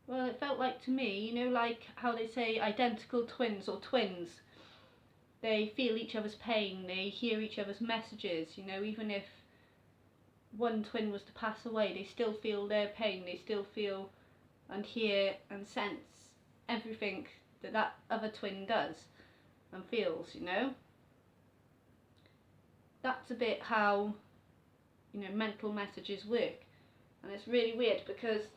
S1: well, it felt like to me, like how they say identical twins or twins, they feel each other's pain, they hear each other's messages, even if one twin was to pass away, they still feel their pain, they still feel and hear and sense everything that other twin does and feels, That's a bit how, mental messages work. And it's really weird because,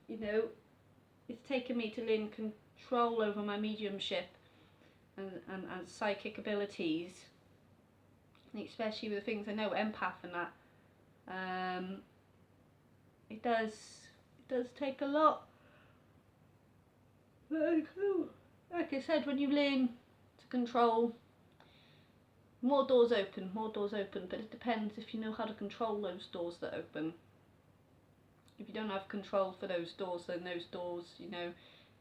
S1: it's taken me to learn control over my mediumship and psychic abilities, especially with the things I know, empath and that. It does take a lot. Like I said, when you learn to control, more doors open, but it depends if you know how to control those doors that open. If you don't have control for those doors, then those doors,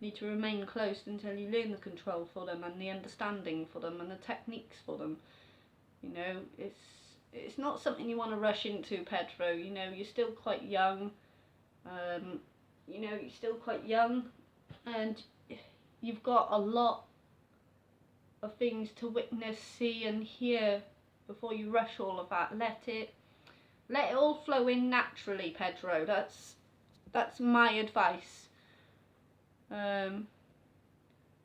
S1: need to remain closed until you learn the control for them and the understanding for them and the techniques for them. It's not something you want to rush into, Pedro. You're still quite young. You're still quite young, and you've got a lot of things to witness, see and hear before you rush all of that. Let it all flow in naturally, Pedro. That's my advice.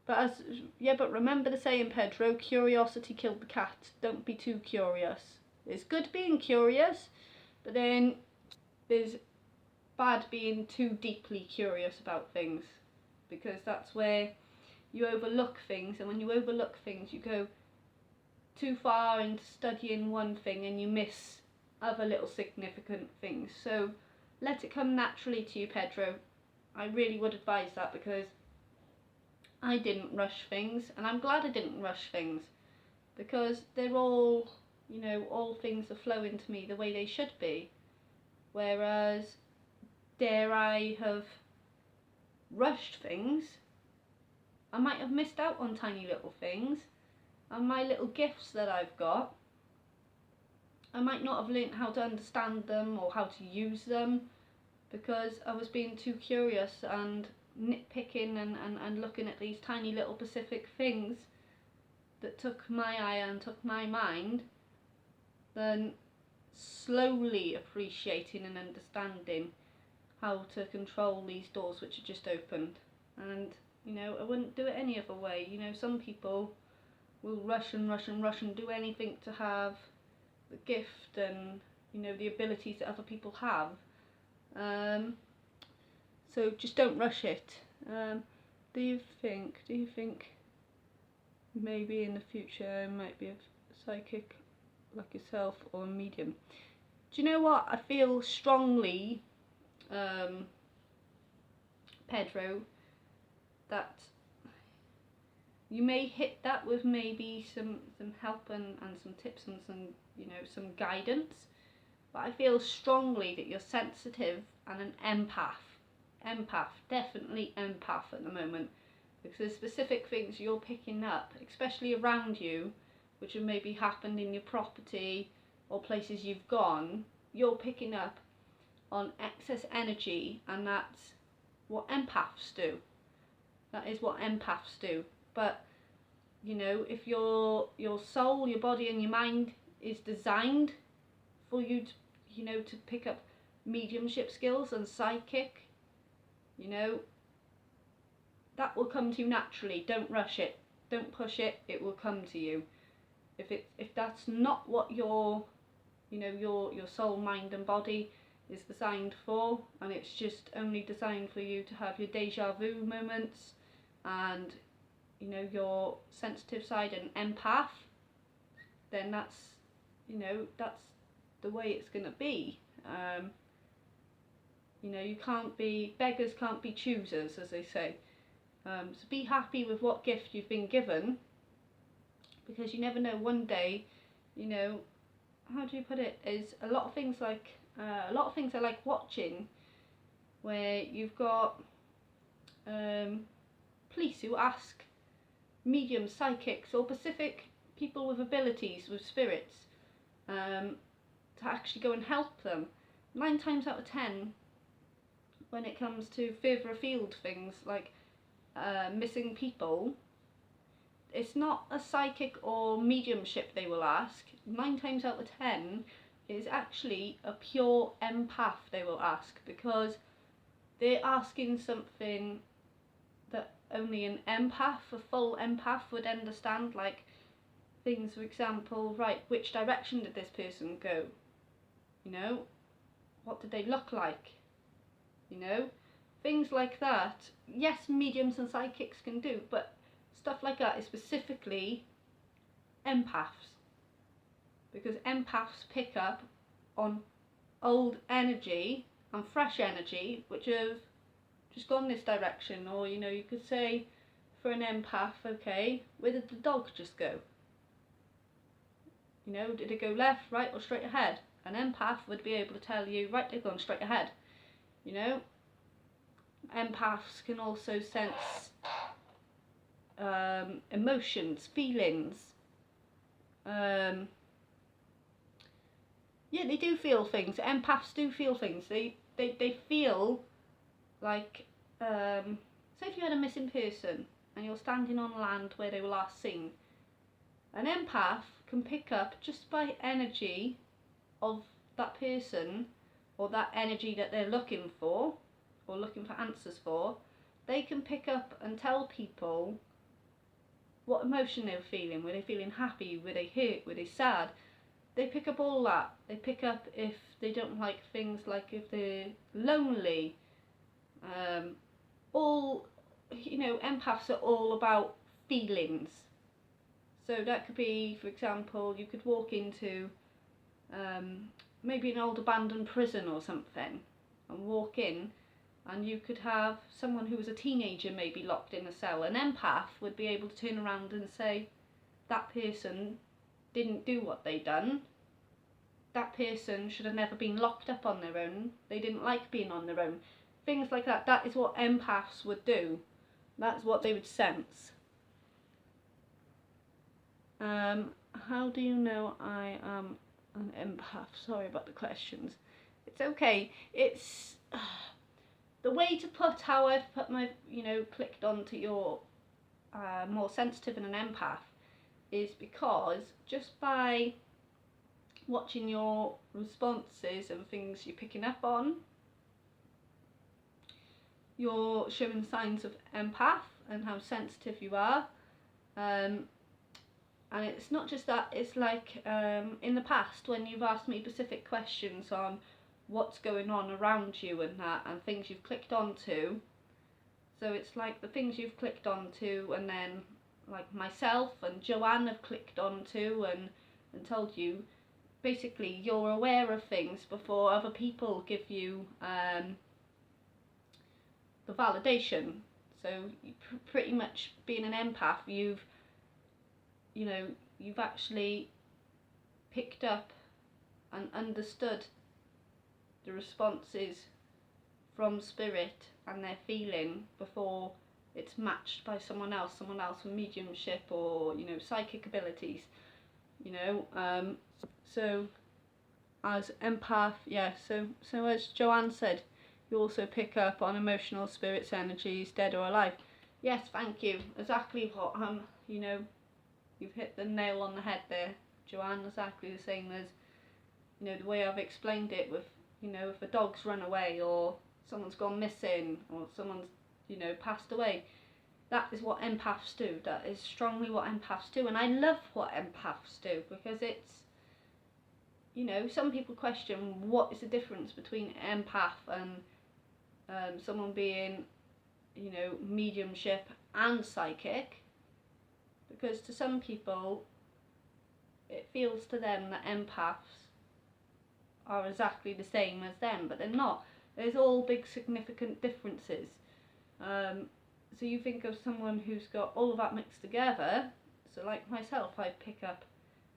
S1: But remember the saying, Pedro, curiosity killed the cat. Don't be too curious. It's good being curious, But then there's bad being too deeply curious about things, because that's where you overlook things, and when you overlook things you go too far into studying one thing and you miss other little significant things. So let it come naturally to you, Pedro. I really would advise that, because I didn't rush things, and I'm glad I didn't rush things, because they're all, you know, all things are flowing to me the way they should be. Whereas, dare I have rushed things, I might have missed out on tiny little things, and my little gifts that I've got, I might not have learnt how to understand them or how to use them, because I was being too curious and nitpicking and looking at these tiny little specific things that took my eye and took my mind, then slowly appreciating and understanding how to control these doors which are just opened. And you know, I wouldn't do it any other way. You know, some people will rush and rush and rush and do anything to have the gift and, you know, the abilities that other people have. So just don't rush it. Do you think maybe in the future I might be a psychic like yourself, or a medium? Do you know what? I feel strongly, Pedro, that you may hit that with maybe some help and some tips and some, you know, some guidance. But I feel strongly that you're sensitive and an empath. Definitely empath at the moment. Because there's specific things you're picking up, especially around you, which have maybe happened in your property or places you've gone. You're picking up on excess energy, and that's what empaths do. That is what empaths do. But, you know, if your soul, your body and your mind is designed for you to, you know, to pick up mediumship skills and psychic, you know, that will come to you naturally. Don't rush it. Don't push it. It will come to you. If that's not what your, you know, your soul, mind and body is designed for, and it's just only designed for you to have your deja vu moments and, you know, your sensitive side and empath, then that's, you know, that's the way it's gonna be. You know, beggars can't be choosers, as they say. So be happy with what gift you've been given, because you never know, one day, you know, how do you put it, is a lot of things I like watching, where you've got police who ask mediums, psychics or specific people with abilities, with spirits, to actually go and help them. 9 times out of 10, when it comes to further afield things like missing people, it's not a psychic or mediumship they will ask. 9 times out of 10 is actually a pure empath they will ask, because they're asking something that only an empath, a full empath, would understand. Like things, for example, right, which direction did this person go? You know, what did they look like? You know, things like that. Yes, mediums and psychics can do, but stuff like that is specifically empaths, because empaths pick up on old energy and fresh energy which have just gone this direction. Or, you know, you could say for an empath, okay, where did the dog just go? You know, did it go left, right or straight ahead? An empath would be able to tell you, right, they've gone straight ahead. You know, empaths can also sense emotions, feelings. Yeah, they do feel things. Empaths do feel things. They feel like, say if you had a missing person and you're standing on land where they were last seen, an empath can pick up just by energy of that person, or that energy that they're looking for, or looking for answers for. They can pick up and tell people what emotion they were feeling. Were they feeling happy? Were they hurt? Were they sad? they pick up all that. They pick up if they don't like things, like if they're lonely. All, empaths are all about feelings. So that could be, for example, you could walk into maybe an old abandoned prison or something and walk in, and you could have someone who was a teenager maybe locked in a cell. An empath would be able to turn around and say, that person didn't do what they done. That person should have never been locked up on their own. They didn't like being on their own. Things like that. That is what empaths would do. That's what they would sense. How do you know I am an empath? Sorry about the questions. It's okay. It's the way to put how I've put my, clicked onto your more sensitive and an empath is because just by watching your responses and things you're picking up on, you're showing signs of empath and how sensitive you are. And it's not just that, it's like in the past when you've asked me specific questions on what's going on around you and that, and things you've clicked onto. So it's like the things you've clicked onto, and then like myself and Joanne have clicked onto and told you, basically you're aware of things before other people give you the validation. So pretty much being an empath, you've actually picked up and understood the responses from spirit and their feeling before it's matched by someone else with mediumship or psychic abilities. So as empath, so as Joanne said, you also pick up on emotional spirits, energies, dead or alive. Yes, thank you. Exactly what you've hit the nail on the head there, Joanne. Exactly the same as the way I've explained it with if a dog's run away or someone's gone missing or someone's passed away. That is what empaths do. That is strongly what empaths do, and I love what empaths do because it's some people question what is the difference between empath and someone being mediumship and psychic, because to some people it feels to them that empaths are exactly the same as them, but they're not. There's all big significant differences. So you think of someone who's got all of that mixed together. So like myself, I pick up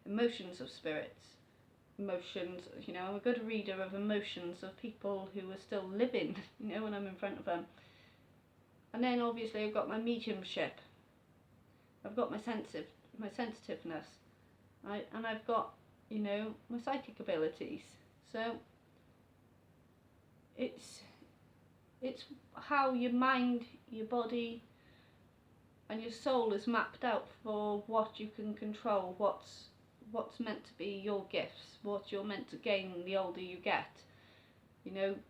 S1: emotions of spirits, emotions, I'm a good reader of emotions of people who are still living, when I'm in front of them. And then obviously I've got my mediumship, I've got my sensitiveness, right? And I've got, my psychic abilities. So it's how your mind, your body and your soul is mapped out for what you can control, what's meant to be your gifts, what you're meant to gain the older you get.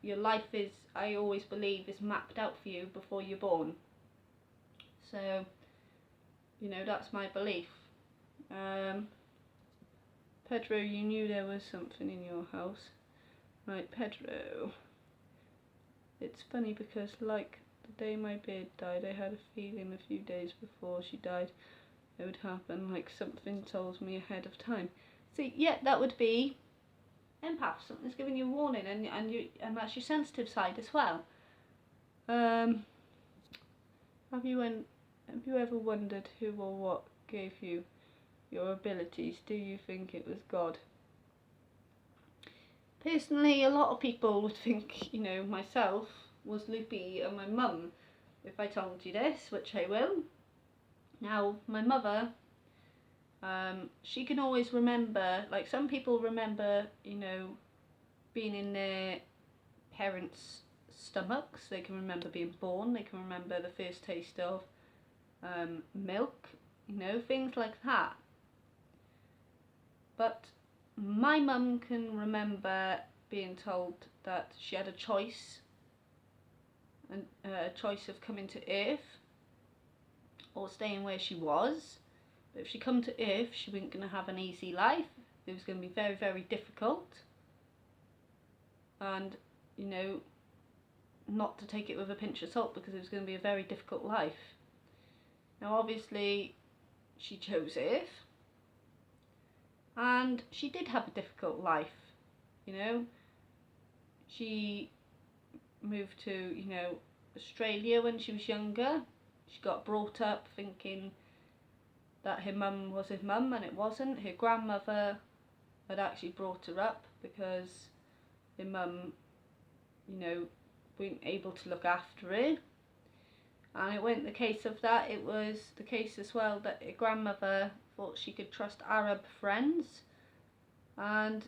S1: Your life is, I always believe, is mapped out for you before you're born. So, that's my belief. Pedro, you knew there was something in your house. Right, Pedro. It's funny because like the day my beard died, I had a feeling a few days before she died it would happen, like something told me ahead of time. See, yeah, that would be empath. Something's giving you a warning, and that's your sensitive side as well. Have you ever wondered who or what gave you your abilities? Do you think it was God? Personally, a lot of people would think, myself was loopy and my mum, if I told you this, which I will. Now, my mother, she can always remember, like some people remember, being in their parents' stomachs. They can remember being born, they can remember the first taste of milk, things like that. But my mum can remember being told that she had a choice, a choice of coming to Earth or staying where she was. But if she come to Earth, she wasn't going to have an easy life. it was going to be very, very difficult, and, you know, not to take it with a pinch of salt, because it was going to be a very difficult life. Now obviously she chose it, and she did have a difficult life, you know. She moved to, you know, Australia when she was younger. She got brought up thinking that her mum was her mum, and it wasn't. Her grandmother had actually brought her up because her mum, you know, weren't able to look after her. And it wasn't the case of that, it was the case as well that her grandmother thought she could trust Arab friends, and,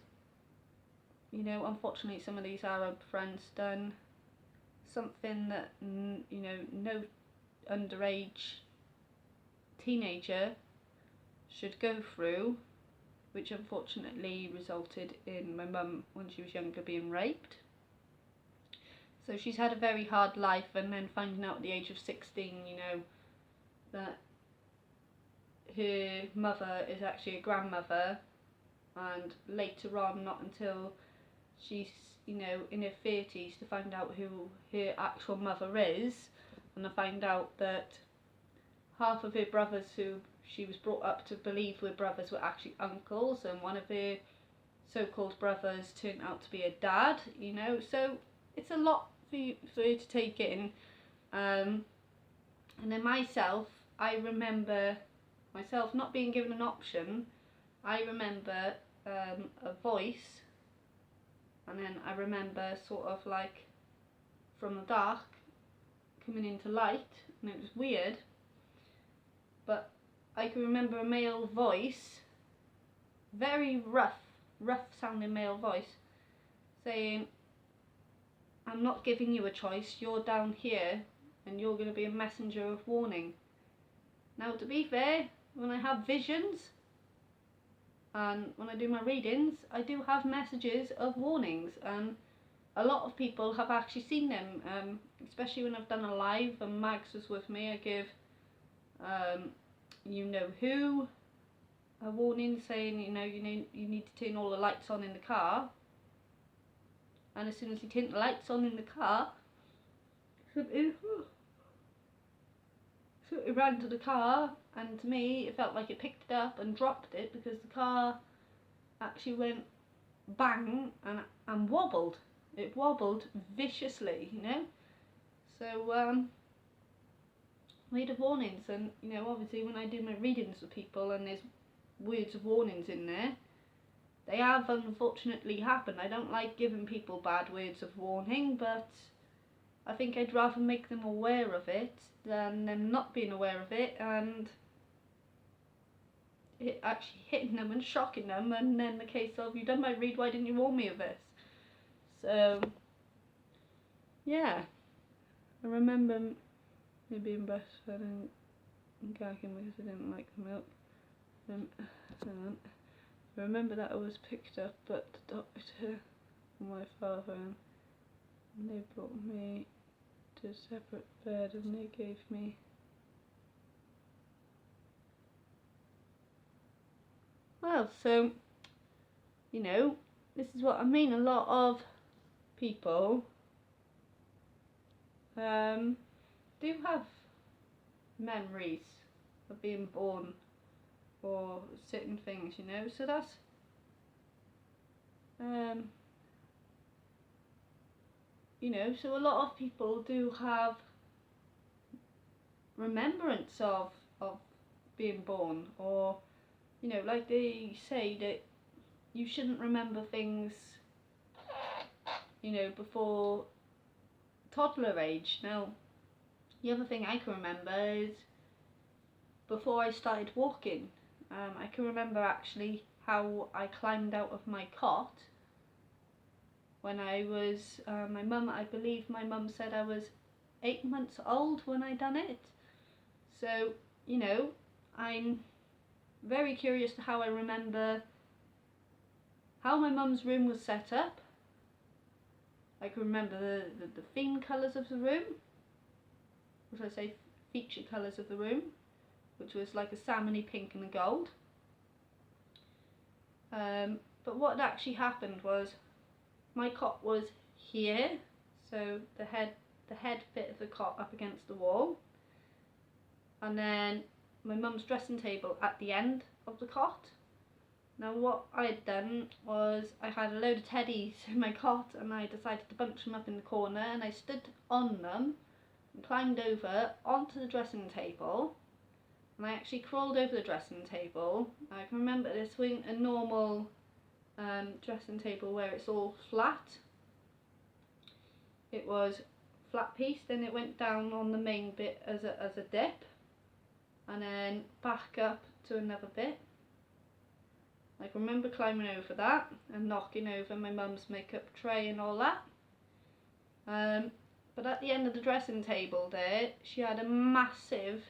S1: you know, unfortunately some of these Arab friends done something that, you know, no underage teenager should go through, which unfortunately resulted in my mum, when she was younger, being raped. So she's had a very hard life, and then finding out at the age of 16, you know, that her mother is actually a grandmother, and later on, not until she's, you know, in her 30s, to find out who her actual mother is, and to find out that half of her brothers who she was brought up to believe were brothers were actually uncles, and one of her so-called brothers turned out to be a dad, you know. So it's a lot for her to take in. And then myself, I remember myself not being given an option. I remember a voice, and then I remember sort of like from the dark coming into light, and it was weird, but I can remember a male voice, very rough sounding male voice, saying, "I'm not giving you a choice, you're down here and you're going to be a messenger of warning." Now, to be fair, when I have visions and when I do my readings, I do have messages of warnings, and a lot of people have actually seen them, especially when I've done a live and Mags was with me. I give you know who a warning, saying, you know, you need to turn all the lights on in the car, and as soon as you turn the lights on in the car, something ran to the car, and to me it felt like it picked it up and dropped it, because the car actually went bang and wobbled. It wobbled viciously, you know. So made of warnings, and, you know, obviously when I do my readings with people and there's words of warnings in there, they have unfortunately happened. I don't like giving people bad words of warning, but I think I'd rather make them aware of it than them not being aware of it and it actually hitting them and shocking them, and then the case of, "You done my read, why didn't you warn me of this?" So yeah, I remember me being breastfed and gagging because I didn't like the milk. I remember that I was picked up at the doctor and my father, and they brought me to a separate bed, and they gave me so, you know, this is what I mean. A lot of people do have memories of being born or certain things, you know, so that's you know, so a lot of people do have remembrance of being born, or, you know, like they say that you shouldn't remember things, you know, before toddler age. Now, the other thing I can remember is before I started walking. I can remember actually how I climbed out of my cot when I was, I believe my mum said I was 8 months old when I done it. So, you know, I'm very curious to how I remember how my mum's room was set up. I can remember the theme colours of the room, or should I say feature colours of the room, which was like a salmony pink and a gold. But what had actually happened was my cot was here, so the head bit of the cot up against the wall, and then my mum's dressing table at the end of the cot. Now what I had done was I had a load of teddies in my cot, and I decided to bunch them up in the corner, and I stood on them and climbed over onto the dressing table, and I actually crawled over the dressing table. I can remember this wasn't a normal dressing table where it's all flat. It was flat piece, then it went down on the main bit as a dip, and then back up to another bit. I can remember climbing over that and knocking over my mum's makeup tray and all that. But at the end of the dressing table there, she had a massive,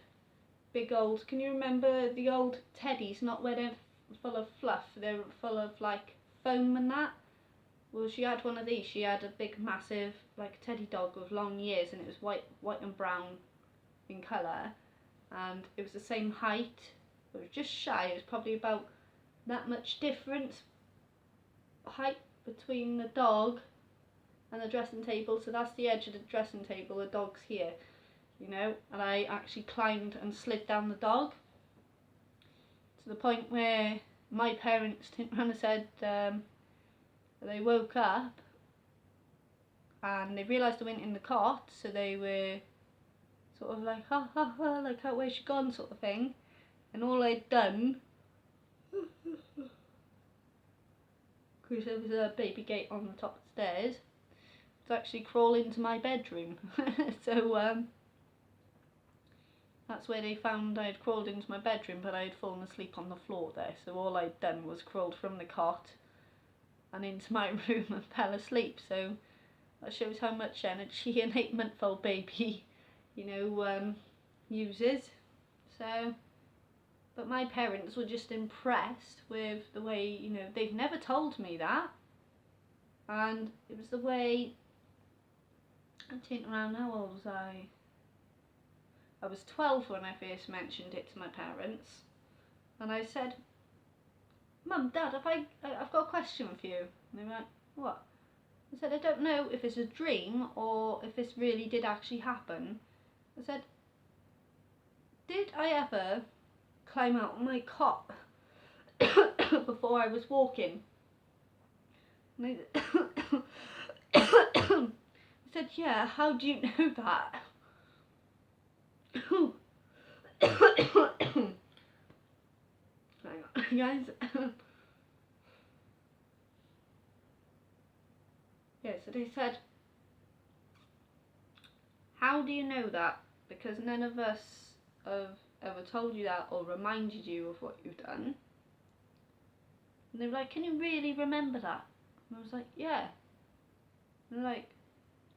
S1: big old, can you remember the old teddies, not where they're full of fluff, they're full of like foam and that? Well, she had one of these. She had a big, massive, like teddy dog with long ears, and it was white and brown in colour, and it was the same height. It was just shy. It was probably about that much difference height between the dog and the dressing table. So that's the edge of the dressing table. The dog's here, you know. And I actually climbed and slid down the dog to the point where my parents turned around and said. They woke up and they realised I went in the cot, so they were sort of like, ha ha ha, like, oh, where's she gone, sort of thing. And all I'd done, because there was a baby gate on the top of the stairs, was actually crawl into my bedroom. So that's where they found I'd crawled into my bedroom, but I'd fallen asleep on the floor there. So all I'd done was crawled from the cot and into my room and fell asleep. So that shows how much energy an 8-month-old baby, you know, uses. So, but my parents were just impressed with the way, you know, they've never told me that, and it was the way I turned around. How old was I? I was 12 when I first mentioned it to my parents, and I said, Mum, Dad, I've got a question for you. And they were like, what? I said, I don't know if it's a dream or if this really did actually happen. I said, did I ever climb out of my cot before I was walking? And I said, yeah, how do you know that? Hang on, guys. Yeah, so they said, how do you know that? Because none of us have ever told you that or reminded you of what you've done. And they were like, can you really remember that? And I was like, yeah. And they're like,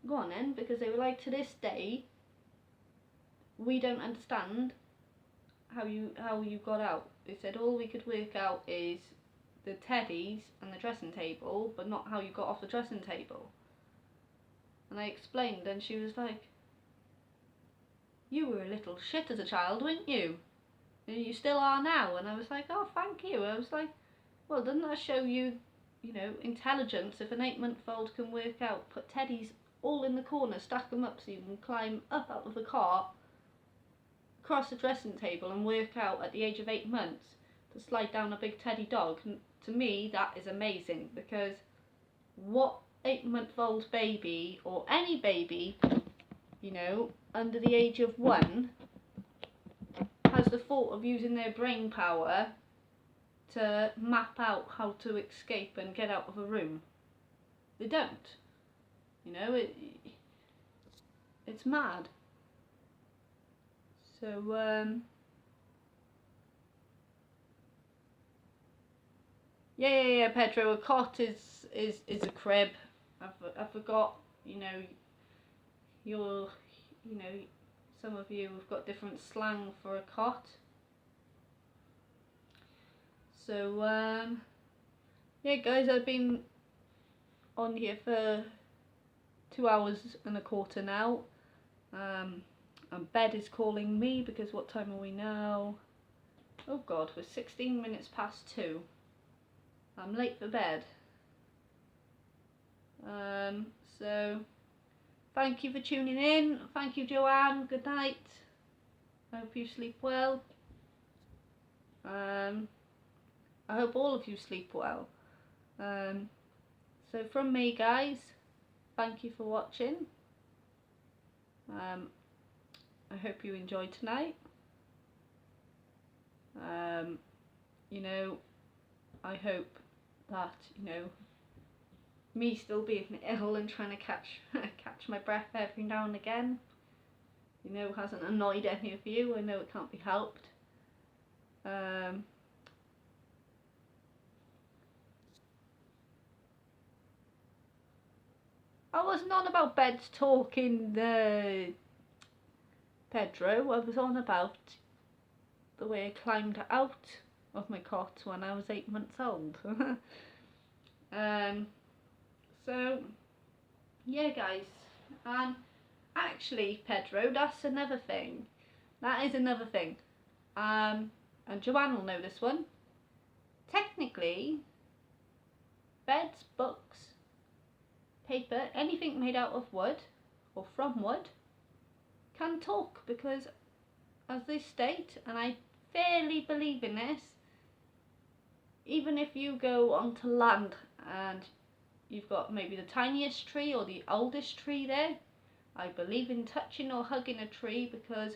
S1: go on then, because they were like, to this day, we don't understand how you got out. They said all we could work out is the teddies and the dressing table, but not how you got off the dressing table. And I explained, and she was like, you were a little shit as a child, weren't you? And you still are now. And I was like, oh, thank you. I was like, well, doesn't that show you, you know, intelligence? If an 8-month-old can work out, put teddies all in the corner, stack them up so you can climb up out of the cart, across the dressing table, and work out at the age of 8 months to slide down a big teddy dog. And to me, that is amazing, because what 8-month-old baby, or any baby, you know, under the age of 1, has the thought of using their brain power to map out how to escape and get out of a room? They don't. You know, it's mad. So, yeah, Pedro, a cot is a crib. I forgot, you know, you know, some of you have got different slang for a cot. So, yeah guys, I've been on here for 2 hours and a quarter now. And bed is calling me, because what time are we now? Oh god, we're 16 minutes past 2. I'm late for bed. So thank you for tuning in. Thank you, Joanne. Good night. I hope you sleep well. I hope all of you sleep well. So from me, guys, thank you for watching. I hope you enjoyed tonight. You know, I hope that, you know, me still being ill and trying to catch my breath every now and again, you know, hasn't annoyed any of you. I know it can't be helped. I wasn't on about beds talking, Pedro. I was on about the way I climbed out of my cot when I was 8 months old. So yeah, guys, and actually, Pedro, that's another thing. That is another thing. And Joanne will know this one. Technically, beds, books, paper, anything made out of wood or from wood can talk, because as they state, and I fairly believe in this, even if you go onto land and you've got maybe the tiniest tree or the oldest tree there, I believe in touching or hugging a tree, because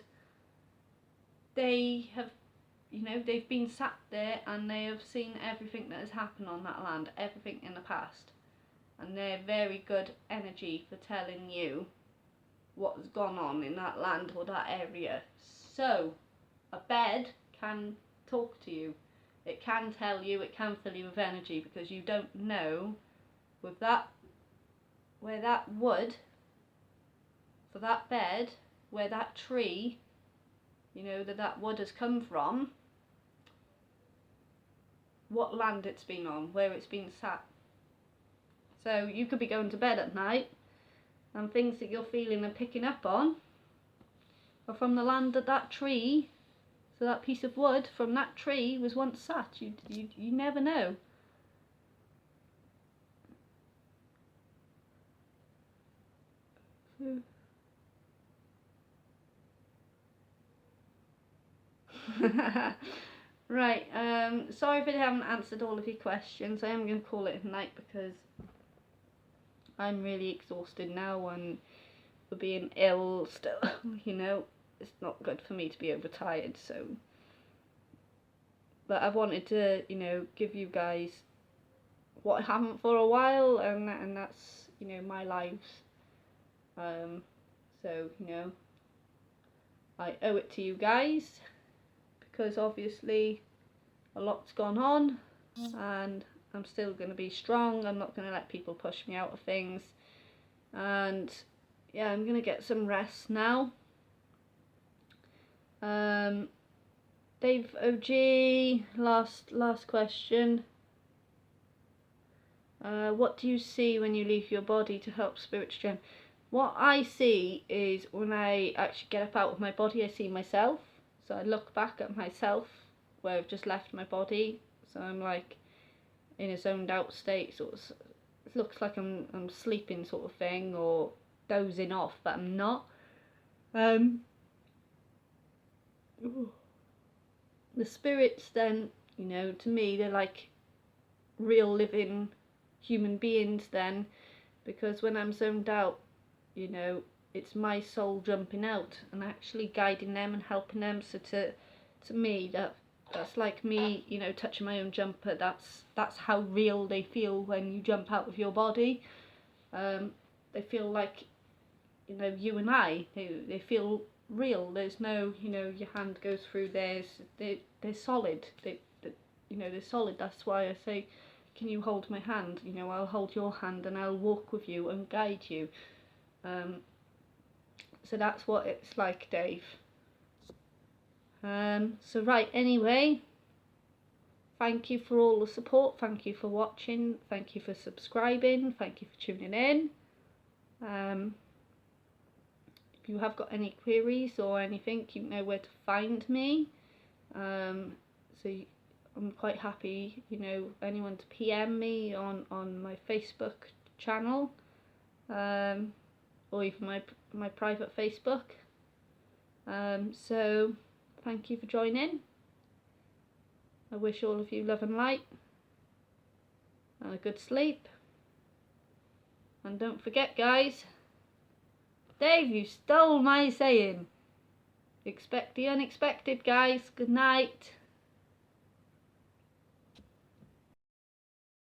S1: they have, you know, they've been sat there and they have seen everything that has happened on that land, everything in the past, and they're very good energy for telling you what's gone on in that land or that area. So a bed can talk to you. It can tell you, it can fill you with energy, because you don't know with that, where that wood for that bed, where that tree, you know, that wood has come from, what land it's been on, where it's been sat. So you could be going to bed at night and things that you're feeling and picking up on are from the land that that tree, so that piece of wood from that tree was once sat. You never know. Right, sorry if I haven't answered all of your questions. I am going to call it a night, because I'm really exhausted now, and for being ill still, you know, it's not good for me to be overtired. So, but I wanted to, you know, give you guys what I haven't for a while, and that's, you know, my lives. So, you know, I owe it to you guys, because obviously a lot's gone on, and I'm still going to be strong. I'm not going to let people push me out of things, and yeah, I'm going to get some rest now. Dave OG, last question. What do you see when you leave your body to help spirit gen? What I see is, when I actually get up out of my body, I see myself. So I look back at myself where I've just left my body. So I'm like in a zoned out state, sort of. It looks like I'm sleeping, sort of thing, or dozing off, but I'm not. The spirits then, you know, to me they're like real living human beings then, because when I'm zoned out, you know, it's my soul jumping out and actually guiding them and helping them. So to me, that's like me, you know, touching my own jumper. That's how real they feel when you jump out of your body. They feel like, you know, you and I. They feel real. There's no, you know, your hand goes through theirs. They're solid. You know, they're solid. That's why I say, can you hold my hand? You know, I'll hold your hand and I'll walk with you and guide you. So that's what it's like, Dave. So right, anyway, thank you for all the support. Thank you for watching. Thank you for subscribing. Thank you for tuning in. If you have got any queries or anything, you know where to find me. So I'm quite happy, you know, anyone to PM me on my Facebook channel, or even my private Facebook. So thank you for joining. I wish all of you love and light and a good sleep. And don't forget, guys, Dave, you stole my saying. Expect the unexpected, guys. Good night.